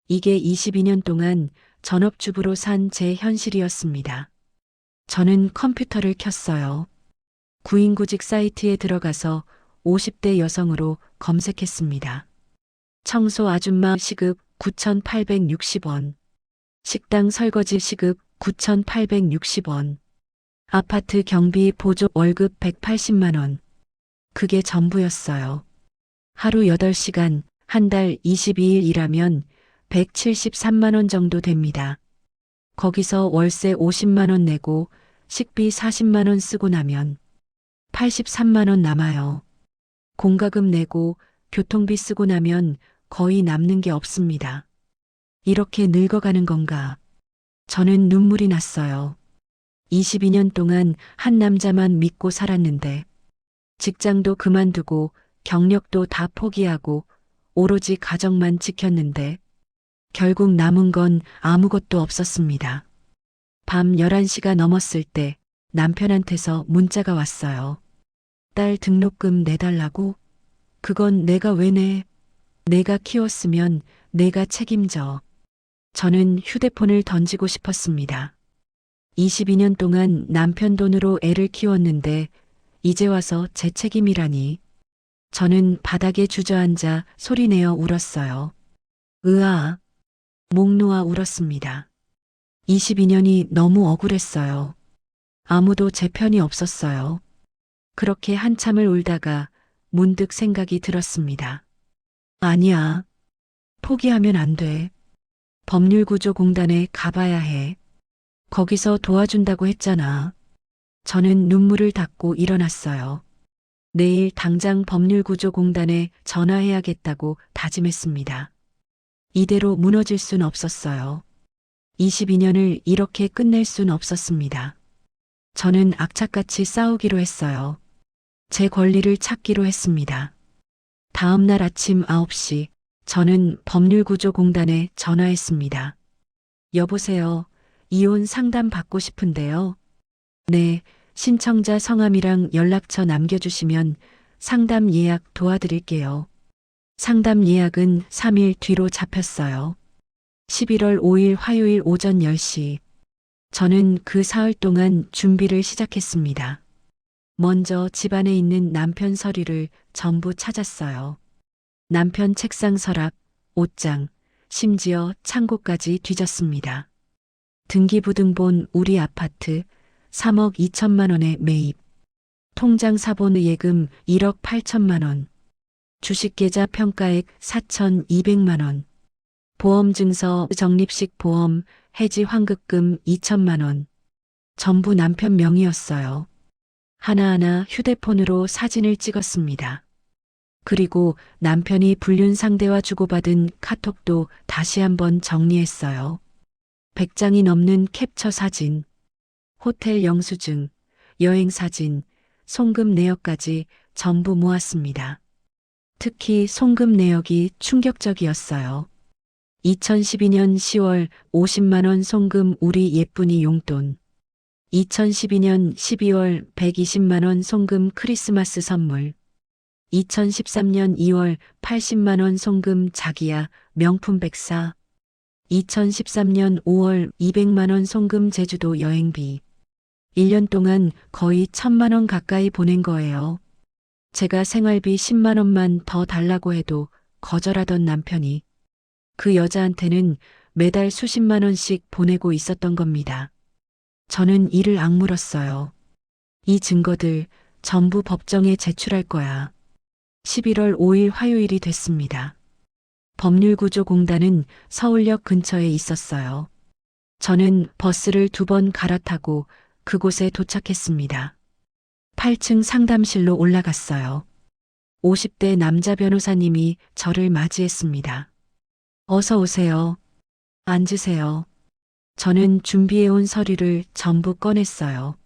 이게 22년 동안 전업주부로 산 제 현실이었습니다. 저는 컴퓨터를 켰어요. 구인구직 사이트에 들어가서 50대 여성으로 검색했습니다. 청소 아줌마 시급 9,860원. 식당 설거지 시급 9,860원. 아파트 경비 보조 월급 180만 원. 그게 전부였어요. 하루 8시간, 한 달 22일 일하면 173만 원 정도 됩니다. 거기서 월세 50만 원 내고 식비 40만 원 쓰고 나면 83만 원 남아요. 공과금 내고 교통비 쓰고 나면 거의 남는 게 없습니다. 이렇게 늙어가는 건가? 저는 눈물이 났어요. 22년 동안 한 남자만 믿고 살았는데 직장도 그만두고 경력도 다 포기하고 오로지 가정만 지켰는데 결국 남은 건 아무것도 없었습니다. 밤 11시가 넘었을 때 남편한테서 문자가 왔어요. 딸 등록금 내달라고? 그건 내가 왜 내? 내가 키웠으면 내가 책임져. 저는 휴대폰을 던지고 싶었습니다. 22년 동안 남편 돈으로 애를 키웠는데 이제 와서 제 책임이라니. 저는 바닥에 주저앉아 소리내어 울었어요. 으아. 목 놓아 울었습니다. 22년이 너무 억울했어요. 아무도 제 편이 없었어요. 그렇게 한참을 울다가 문득 생각이 들었습니다. 아니야. 포기하면 안 돼. 법률구조공단에 가봐야 해. 거기서 도와준다고 했잖아. 저는 눈물을 닦고 일어났어요. 내일 당장 법률구조공단에 전화해야겠다고 다짐했습니다. 이대로 무너질 순 없었어요. 22년을 이렇게 끝낼 순 없었습니다. 저는 악착같이 싸우기로 했어요. 제 권리를 찾기로 했습니다. 다음 날 아침 9시 저는 법률구조공단에 전화했습니다. 여보세요. 이혼 상담 받고 싶은데요. 네, 신청자 성함이랑 연락처 남겨주시면 상담 예약 도와드릴게요. 상담 예약은 3일 뒤로 잡혔어요. 11월 5일 화요일 오전 10시. 저는 그 사흘 동안 준비를 시작했습니다. 먼저 집안에 있는 남편 서류를 전부 찾았어요. 남편 책상 서랍, 옷장, 심지어 창고까지 뒤졌습니다. 등기부등본 우리 아파트 3억 2천만 원에 매입. 통장 사본 예금 1억 8천만 원. 주식계좌 평가액 4,200만 원. 보험증서 적립식 보험 해지 환급금 2천만 원. 전부 남편 명의였어요. 하나하나 휴대폰으로 사진을 찍었습니다. 그리고 남편이 불륜 상대와 주고받은 카톡도 다시 한번 정리했어요. 100장이 넘는 캡처 사진, 호텔 영수증, 여행 사진, 송금 내역까지 전부 모았습니다. 특히 송금 내역이 충격적이었어요. 2012년 10월 50만 원 송금 우리 예쁜이 용돈. 2012년 12월 120만 원 송금 크리스마스 선물. 2013년 2월 80만 원 송금 자기야 명품 백사. 2013년 5월 200만 원 송금 제주도 여행비. 1년 동안 거의 1,000만 원 가까이 보낸 거예요. 제가 생활비 10만 원만 더 달라고 해도 거절하던 남편이 그 여자한테는 매달 수십만 원씩 보내고 있었던 겁니다. 저는 이를 악물었어요. 이 증거들 전부 법정에 제출할 거야. 11월 5일 화요일이 됐습니다. 법률구조공단은 서울역 근처에 있었어요. 저는 버스를 2번 갈아타고 그곳에 도착했습니다. 8층 상담실로 올라갔어요. 50대 남자 변호사님이 저를 맞이했습니다. 어서 오세요. 앉으세요. 저는 준비해온 서류를 전부 꺼냈어요.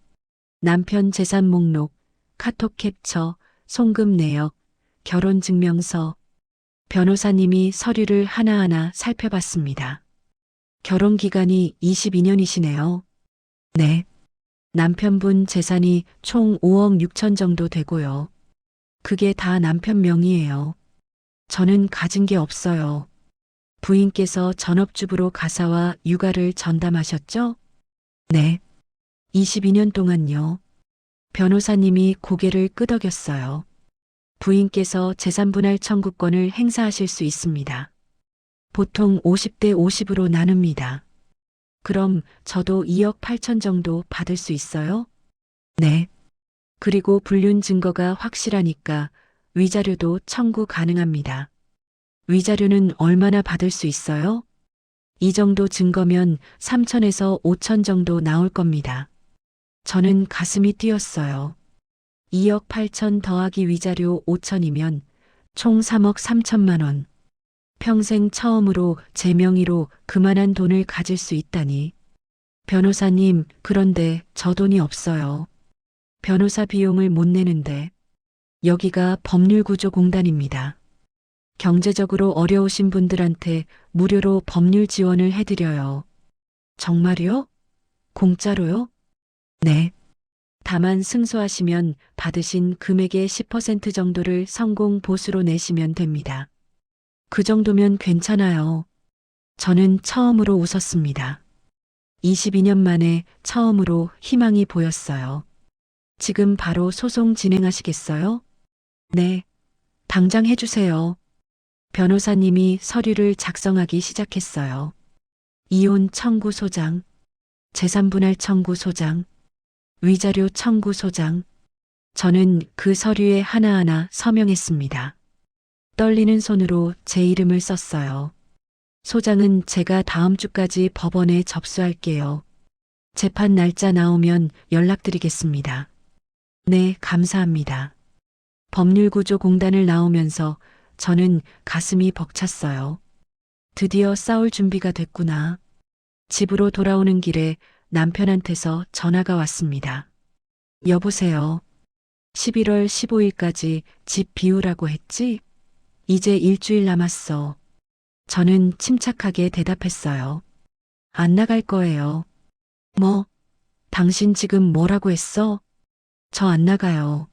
남편 재산 목록, 카톡 캡처, 송금 내역, 결혼증명서. 변호사님이 서류를 하나하나 살펴봤습니다. 결혼 기간이 22년이시네요. 네. 남편분 재산이 총 5억 6천 정도 되고요. 그게 다 남편 명의예요. 저는 가진 게 없어요. 부인께서 전업주부로 가사와 육아를 전담하셨죠? 네. 22년 동안요. 변호사님이 고개를 끄덕였어요. 부인께서 재산분할 청구권을 행사하실 수 있습니다. 보통 50대 50으로 나눕니다. 그럼 저도 2억 8천 정도 받을 수 있어요? 네. 그리고 불륜 증거가 확실하니까 위자료도 청구 가능합니다. 위자료는 얼마나 받을 수 있어요? 이 정도 증거면 3천에서 5천 정도 나올 겁니다. 저는 가슴이 뛰었어요. 2억 8천 더하기 위자료 5천이면 총 3억 3천만 원. 평생 처음으로 제 명의로 그만한 돈을 가질 수 있다니. 변호사님, 그런데 저 돈이 없어요. 변호사 비용을 못 내는데. 여기가 법률구조공단입니다. 경제적으로 어려우신 분들한테 무료로 법률 지원을 해드려요. 정말요? 공짜로요? 네. 다만 승소하시면 받으신 금액의 10% 정도를 성공 보수로 내시면 됩니다. 그 정도면 괜찮아요. 저는 처음으로 웃었습니다. 22년 만에 처음으로 희망이 보였어요. 지금 바로 소송 진행하시겠어요? 네. 당장 해주세요. 변호사님이 서류를 작성하기 시작했어요. 이혼 청구 소장, 재산분할 청구 소장, 위자료 청구 소장. 저는 그 서류에 하나하나 서명했습니다. 떨리는 손으로 제 이름을 썼어요. 소장은 제가 다음 주까지 법원에 접수할게요. 재판 날짜 나오면 연락드리겠습니다. 네, 감사합니다. 법률구조공단을 나오면서 저는 가슴이 벅찼어요. 드디어 싸울 준비가 됐구나. 집으로 돌아오는 길에 남편한테서 전화가 왔습니다. 여보세요. 11월 15일까지 집 비우라고 했지? 이제 일주일 남았어. 저는 침착하게 대답했어요. 안 나갈 거예요. 뭐? 당신 지금 뭐라고 했어? 저 안 나가요.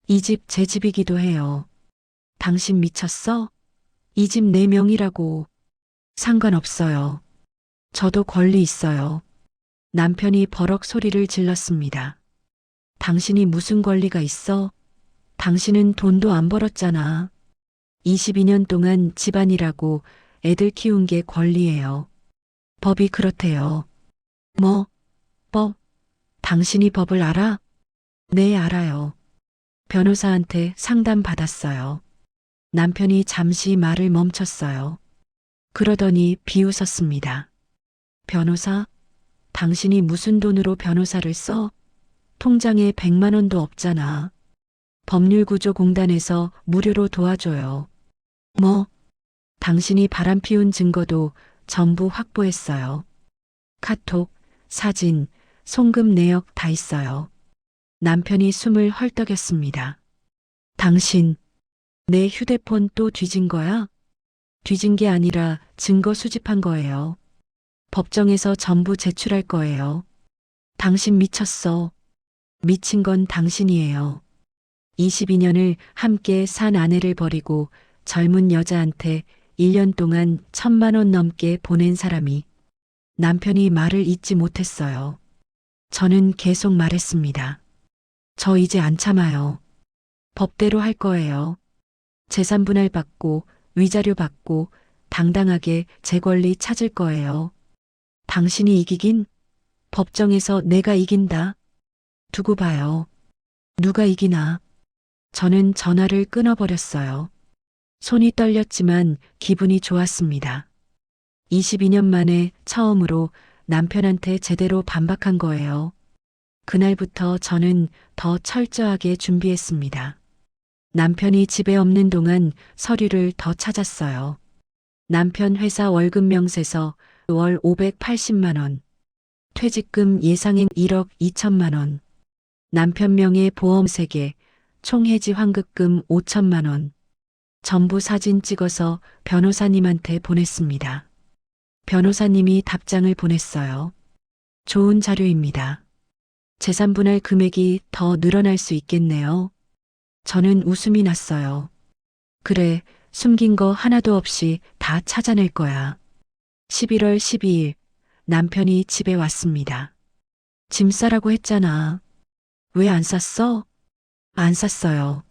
이 집 제 집이기도 해요. 당신 미쳤어? 이 집 내 명이라고. 상관없어요. 저도 권리 있어요. 남편이 버럭 소리를 질렀습니다. 당신이 무슨 권리가 있어? 당신은 돈도 안 벌었잖아. 22년 동안 집안일하고 애들 키운 게 권리예요. 법이 그렇대요. 뭐? 법? 당신이 법을 알아? 네, 알아요. 변호사한테 상담 받았어요. 남편이 잠시 말을 멈췄어요. 그러더니 비웃었습니다. 변호사? 당신이 무슨 돈으로 변호사를 써? 통장에 100만 원도 없잖아. 법률구조공단에서 무료로 도와줘요. 뭐? 당신이 바람 피운 증거도 전부 확보했어요. 카톡, 사진, 송금 내역 다 있어요. 남편이 숨을 헐떡였습니다. 당신, 내 휴대폰 또 뒤진 거야? 뒤진 게 아니라 증거 수집한 거예요. 법정에서 전부 제출할 거예요. 당신 미쳤어. 미친 건 당신이에요. 22년을 함께 산 아내를 버리고 젊은 여자한테 1년 동안 1,000만 원 넘게 보낸 사람이 남편이 말을 잇지 못했어요. 저는 계속 말했습니다. 저 이제 안 참아요. 법대로 할 거예요. 재산분할 받고 위자료 받고 당당하게 제 권리 찾을 거예요. 당신이 이기긴 법정에서 내가 이긴다. 두고 봐요. 누가 이기나. 저는 전화를 끊어버렸어요. 손이 떨렸지만 기분이 좋았습니다. 22년 만에 처음으로 남편한테 제대로 반박한 거예요. 그날부터 저는 더 철저하게 준비했습니다. 남편이 집에 없는 동안 서류를 더 찾았어요. 남편 회사 월급 명세서 월 580만 원, 퇴직금 예상액 1억 2천만 원, 남편 명의 보험 3개, 총해지 환급금 5천만 원, 전부 사진 찍어서 변호사님한테 보냈습니다. 변호사님이 답장을 보냈어요. 좋은 자료입니다. 재산 분할 금액이 더 늘어날 수 있겠네요. 저는 웃음이 났어요. 그래, 숨긴 거 하나도 없이 다 찾아낼 거야. 11월 12일 남편이 집에 왔습니다. 짐 싸라고 했잖아. 왜 안 쌌어? 안 쌌어요.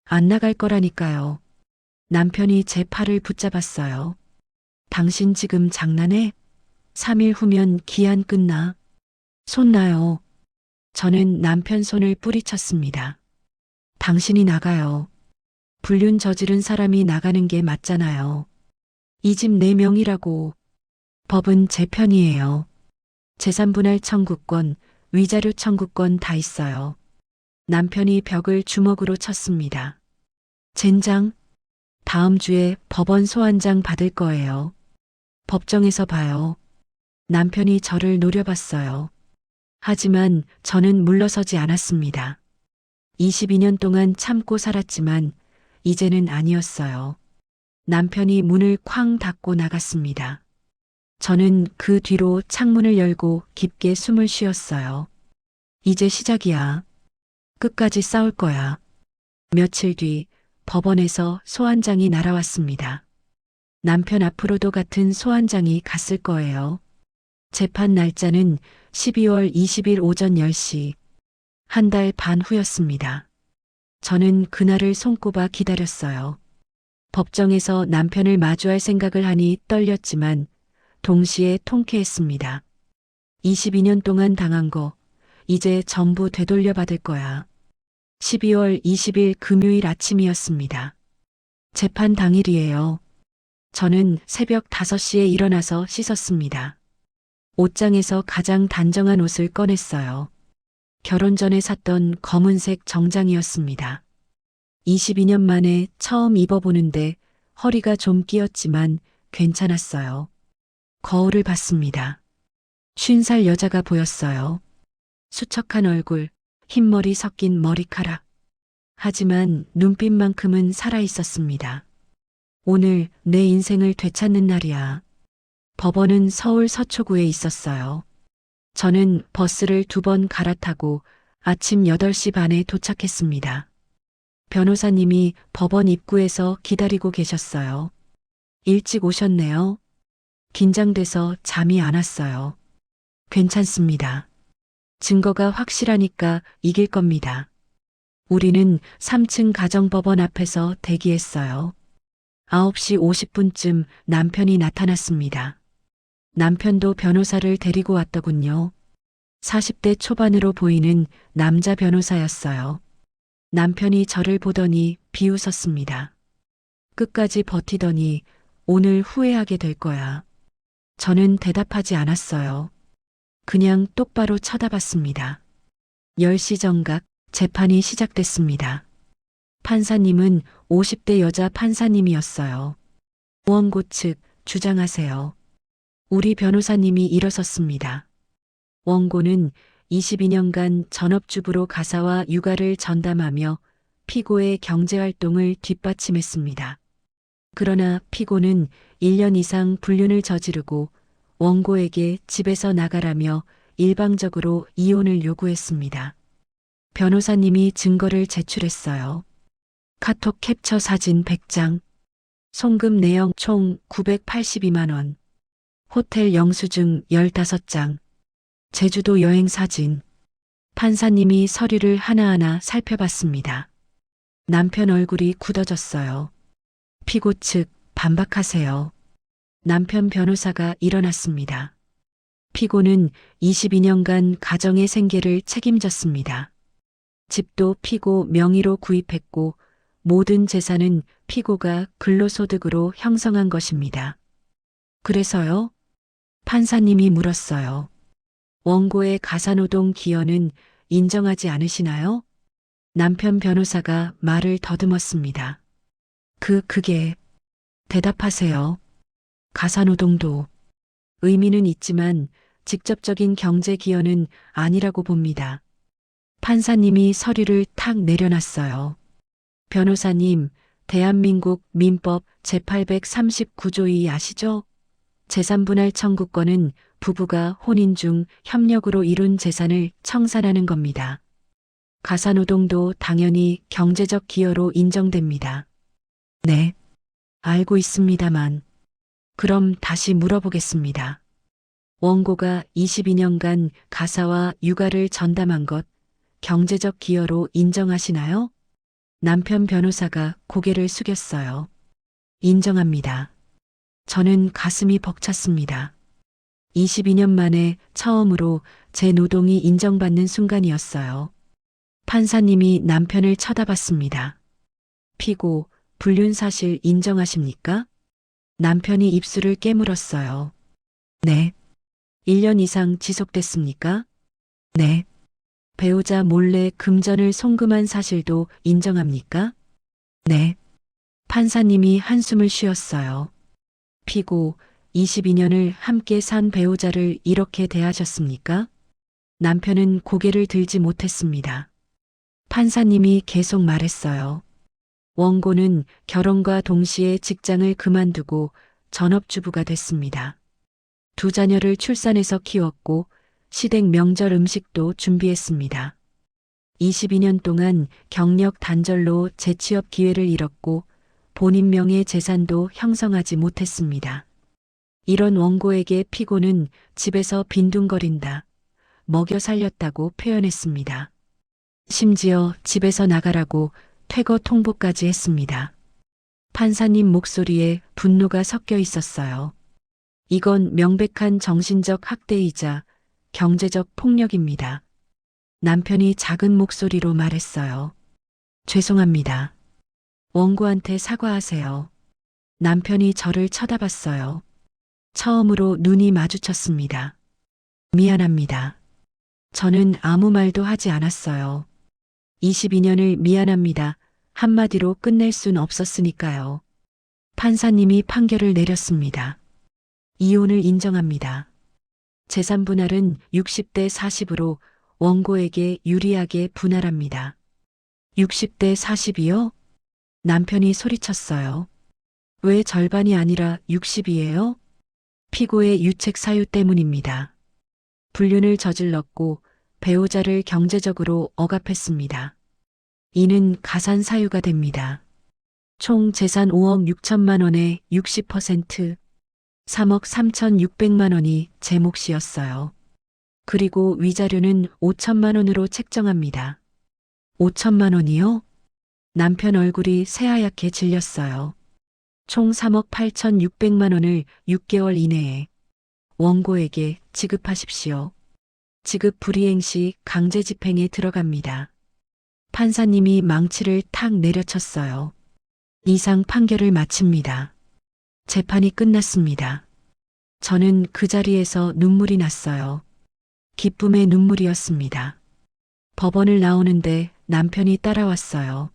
안 나갈 거라니까요. 남편이 제 팔을 붙잡았어요. 당신 지금 장난해? 3일 후면 기한 끝나. 손 놔요. 저는 남편 손을 뿌리쳤습니다. 당신이 나가요. 불륜 저지른 사람이 나가는 게 맞잖아요. 이 집 내 명의라고. 법은 제 편이에요. 재산분할 청구권, 위자료 청구권 다 있어요. 남편이 벽을 주먹으로 쳤습니다. 젠장, 다음 주에 법원 소환장 받을 거예요. 법정에서 봐요. 남편이 저를 노려봤어요. 하지만 저는 물러서지 않았습니다. 22년 동안 참고 살았지만 이제는 아니었어요. 남편이 문을 쾅 닫고 나갔습니다. 저는 그 뒤로 창문을 열고 깊게 숨을 쉬었어요. 이제 시작이야. 끝까지 싸울 거야. 며칠 뒤 법원에서 소환장이 날아왔습니다. 남편 앞으로도 같은 소환장이 갔을 거예요. 재판 날짜는 12월 20일 오전 10시. 한 달 반 후였습니다. 저는 그날을 손꼽아 기다렸어요. 법정에서 남편을 마주할 생각을 하니 떨렸지만 동시에 통쾌했습니다. 22년 동안 당한 거 이제 전부 되돌려 받을 거야. 12월 20일 금요일 아침이었습니다. 재판 당일이에요. 저는 새벽 5시에 일어나서 씻었습니다. 옷장에서 가장 단정한 옷을 꺼냈어요. 결혼 전에 샀던 검은색 정장이었습니다. 22년 만에 처음 입어보는데 허리가 좀 끼었지만 괜찮았어요. 거울을 봤습니다. 50살 여자가 보였어요. 수척한 얼굴, 흰머리 섞인 머리카락. 하지만 눈빛만큼은 살아있었습니다. 오늘 내 인생을 되찾는 날이야. 법원은 서울 서초구에 있었어요. 저는 버스를 2번 갈아타고 아침 8시 반에 도착했습니다. 변호사님이 법원 입구에서 기다리고 계셨어요. 일찍 오셨네요. 긴장돼서 잠이 안 왔어요. 괜찮습니다. 증거가 확실하니까 이길 겁니다. 우리는 3층 가정법원 앞에서 대기했어요. 9시 50분쯤 남편이 나타났습니다. 남편도 변호사를 데리고 왔더군요. 40대 초반으로 보이는 남자 변호사였어요. 남편이 저를 보더니 비웃었습니다. 끝까지 버티더니 오늘 후회하게 될 거야. 저는 대답하지 않았어요. 그냥 똑바로 쳐다봤습니다. 10시 정각 재판이 시작됐습니다. 판사님은 50대 여자 판사님이었어요. 원고 측 주장하세요. 우리 변호사님이 일어섰습니다. 원고는 22년간 전업주부로 가사와 육아를 전담하며 피고의 경제활동을 뒷받침했습니다. 그러나 피고는 1년 이상 불륜을 저지르고 원고에게 집에서 나가라며 일방적으로 이혼을 요구했습니다. 변호사님이 증거를 제출했어요. 카톡 캡처 사진 100장, 송금 내역 총 982만 원, 호텔 영수증 15장, 제주도 여행 사진. 판사님이 서류를 하나하나 살펴봤습니다. 남편 얼굴이 굳어졌어요. 피고 측 반박하세요. 남편 변호사가 일어났습니다. 피고는 22년간 가정의 생계를 책임졌습니다. 집도 피고 명의로 구입했고 모든 재산은 피고가 근로소득으로 형성한 것입니다. 그래서요? 판사님이 물었어요. 원고의 가사노동 기여는 인정하지 않으시나요? 남편 변호사가 말을 더듬었습니다. 그게 대답하세요. 가사노동도 의미는 있지만 직접적인 경제 기여는 아니라고 봅니다. 판사님이 서류를 탁 내려놨어요. 변호사님, 대한민국 민법 제839조 2 아시죠? 재산분할 청구권은 부부가 혼인 중 협력으로 이룬 재산을 청산하는 겁니다. 가사노동도 당연히 경제적 기여로 인정됩니다. 네, 알고 있습니다만. 그럼 다시 물어보겠습니다. 원고가 22년간 가사와 육아를 전담한 것 경제적 기여로 인정하시나요? 남편 변호사가 고개를 숙였어요. 인정합니다. 저는 가슴이 벅찼습니다. 22년 만에 처음으로 제 노동이 인정받는 순간이었어요. 판사님이 남편을 쳐다봤습니다. 피고, 불륜 사실 인정하십니까? 남편이 입술을 깨물었어요. 네. 1년 이상 지속됐습니까? 네. 배우자 몰래 금전을 송금한 사실도 인정합니까? 네. 판사님이 한숨을 쉬었어요. 피고 22년을 함께 산 배우자를 이렇게 대하셨습니까? 남편은 고개를 들지 못했습니다. 판사님이 계속 말했어요. 원고는 결혼과 동시에 직장을 그만두고 전업주부가 됐습니다. 2자녀를 출산해서 키웠고 시댁 명절 음식도 준비했습니다. 22년 동안 경력 단절로 재취업 기회를 잃었고 본인 명의 재산도 형성하지 못했습니다. 이런 원고에게 피고는 집에서 빈둥거린다, 먹여 살렸다고 표현했습니다. 심지어 집에서 나가라고 퇴거 통보까지 했습니다. 판사님 목소리에 분노가 섞여 있었어요. 이건 명백한 정신적 학대이자 경제적 폭력입니다. 남편이 작은 목소리로 말했어요. 죄송합니다. 원고한테 사과하세요. 남편이 저를 쳐다봤어요. 처음으로 눈이 마주쳤습니다. 미안합니다. 저는 아무 말도 하지 않았어요. 22년을 미안합니다. 한마디로 끝낼 순 없었으니까요. 판사님이 판결을 내렸습니다. 이혼을 인정합니다. 재산 분할은 60대 40으로 원고에게 유리하게 분할합니다. 60대 40이요? 남편이 소리쳤어요. 왜 절반이 아니라 60이에요? 피고의 유책 사유 때문입니다. 불륜을 저질렀고 배우자를 경제적으로 억압했습니다. 이는 가산 사유가 됩니다. 총 재산 5억 6천만 원의 60%, 3억 3,600만 원이 제 몫이었어요. 그리고 위자료는 5천만 원으로 책정합니다. 5천만 원이요? 남편 얼굴이 새하얗게 질렸어요. 총 3억 8,600만 원을 6개월 이내에 원고에게 지급하십시오. 지급 불이행 시 강제 집행에 들어갑니다. 판사님이 망치를 탁 내려쳤어요. 이상 판결을 마칩니다. 재판이 끝났습니다. 저는 그 자리에서 눈물이 났어요. 기쁨의 눈물이었습니다. 법원을 나오는데 남편이 따라왔어요.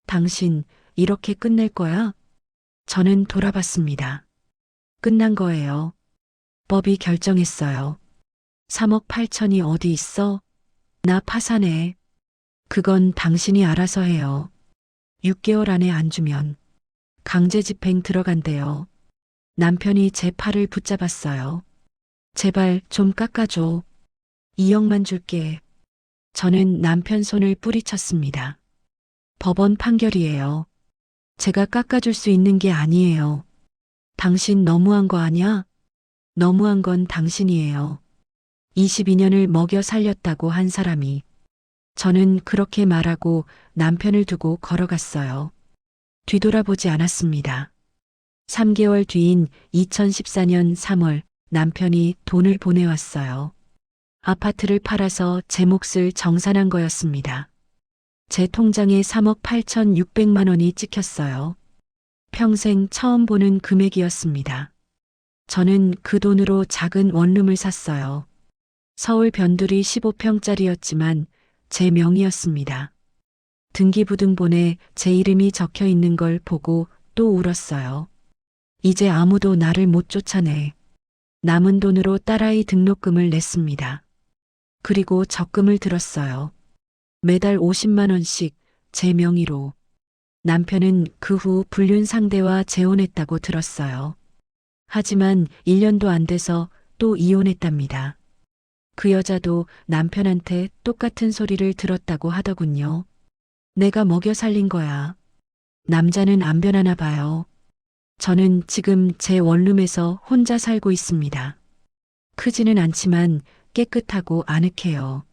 당신 이렇게 끝낼 거야? 저는 돌아봤습니다. 끝난 거예요. 법이 결정했어요. 3억 8천이 어디 있어? 나 파산해. 그건 당신이 알아서 해요. 6개월 안에 안 주면 강제 집행 들어간대요. 남편이 제 팔을 붙잡았어요. 제발 좀 깎아줘. 2억만 줄게. 저는 남편 손을 뿌리쳤습니다. 법원 판결이에요. 제가 깎아줄 수 있는 게 아니에요. 당신 너무한 거 아니야? 너무한 건 당신이에요. 22년을 먹여 살렸다고 한 사람이. 저는 그렇게 말하고 남편을 두고 걸어갔어요. 뒤돌아보지 않았습니다. 3개월 뒤인 2014년 3월 남편이 돈을 보내왔어요. 아파트를 팔아서 제 몫을 정산한 거였습니다. 제 통장에 3억 8,600만 원이 찍혔어요. 평생 처음 보는 금액이었습니다. 저는 그 돈으로 작은 원룸을 샀어요. 서울 변두리 15평짜리였지만 제 명의였습니다. 등기부등본에 제 이름이 적혀 있는 걸 보고 또 울었어요. 이제 아무도 나를 못 쫓아내. 남은 돈으로 딸아이 등록금을 냈습니다. 그리고 적금을 들었어요. 매달 50만 원씩 제 명의로. 남편은 그 후 불륜 상대와 재혼했다고 들었어요. 하지만 1년도 안 돼서 또 이혼했답니다. 그 여자도 남편한테 똑같은 소리를 들었다고 하더군요. 내가 먹여 살린 거야. 남자는 안 변하나 봐요. 저는 지금 제 원룸에서 혼자 살고 있습니다. 크지는 않지만 깨끗하고 아늑해요.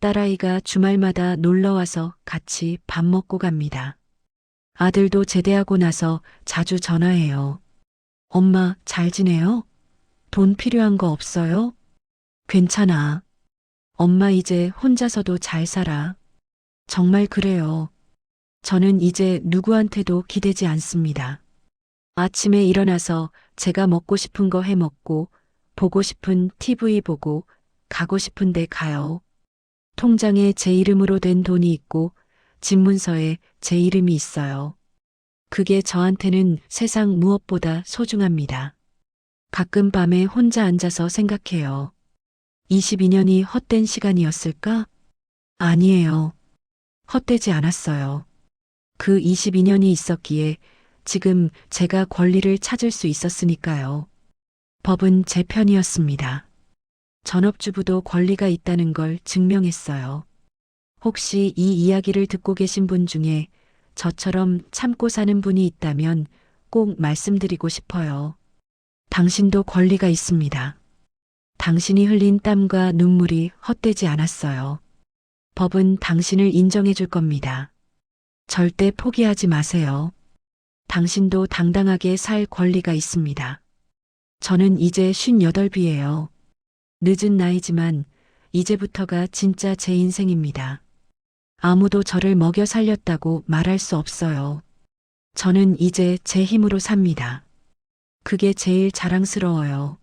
딸아이가 주말마다 놀러와서 같이 밥 먹고 갑니다. 아들도 제대하고 나서 자주 전화해요. 엄마, 잘 지내요? 돈 필요한 거 없어요? 괜찮아. 엄마 이제 혼자서도 잘 살아. 정말 그래요. 저는 이제 누구한테도 기대지 않습니다. 아침에 일어나서 제가 먹고 싶은 거 해 먹고, 보고 싶은 TV 보고, 가고 싶은 데 가요. 통장에 제 이름으로 된 돈이 있고, 집문서에 제 이름이 있어요. 그게 저한테는 세상 무엇보다 소중합니다. 가끔 밤에 혼자 앉아서 생각해요. 22년이 헛된 시간이었을까? 아니에요. 헛되지 않았어요. 그 22년이 있었기에 지금 제가 권리를 찾을 수 있었으니까요. 법은 제 편이었습니다. 전업주부도 권리가 있다는 걸 증명했어요. 혹시 이 이야기를 듣고 계신 분 중에 저처럼 참고 사는 분이 있다면 꼭 말씀드리고 싶어요. 당신도 권리가 있습니다. 당신이 흘린 땀과 눈물이 헛되지 않았어요. 법은 당신을 인정해 줄 겁니다. 절대 포기하지 마세요. 당신도 당당하게 살 권리가 있습니다. 저는 이제 58이에요. 늦은 나이지만 이제부터가 진짜 제 인생입니다. 아무도 저를 먹여 살렸다고 말할 수 없어요. 저는 이제 제 힘으로 삽니다. 그게 제일 자랑스러워요.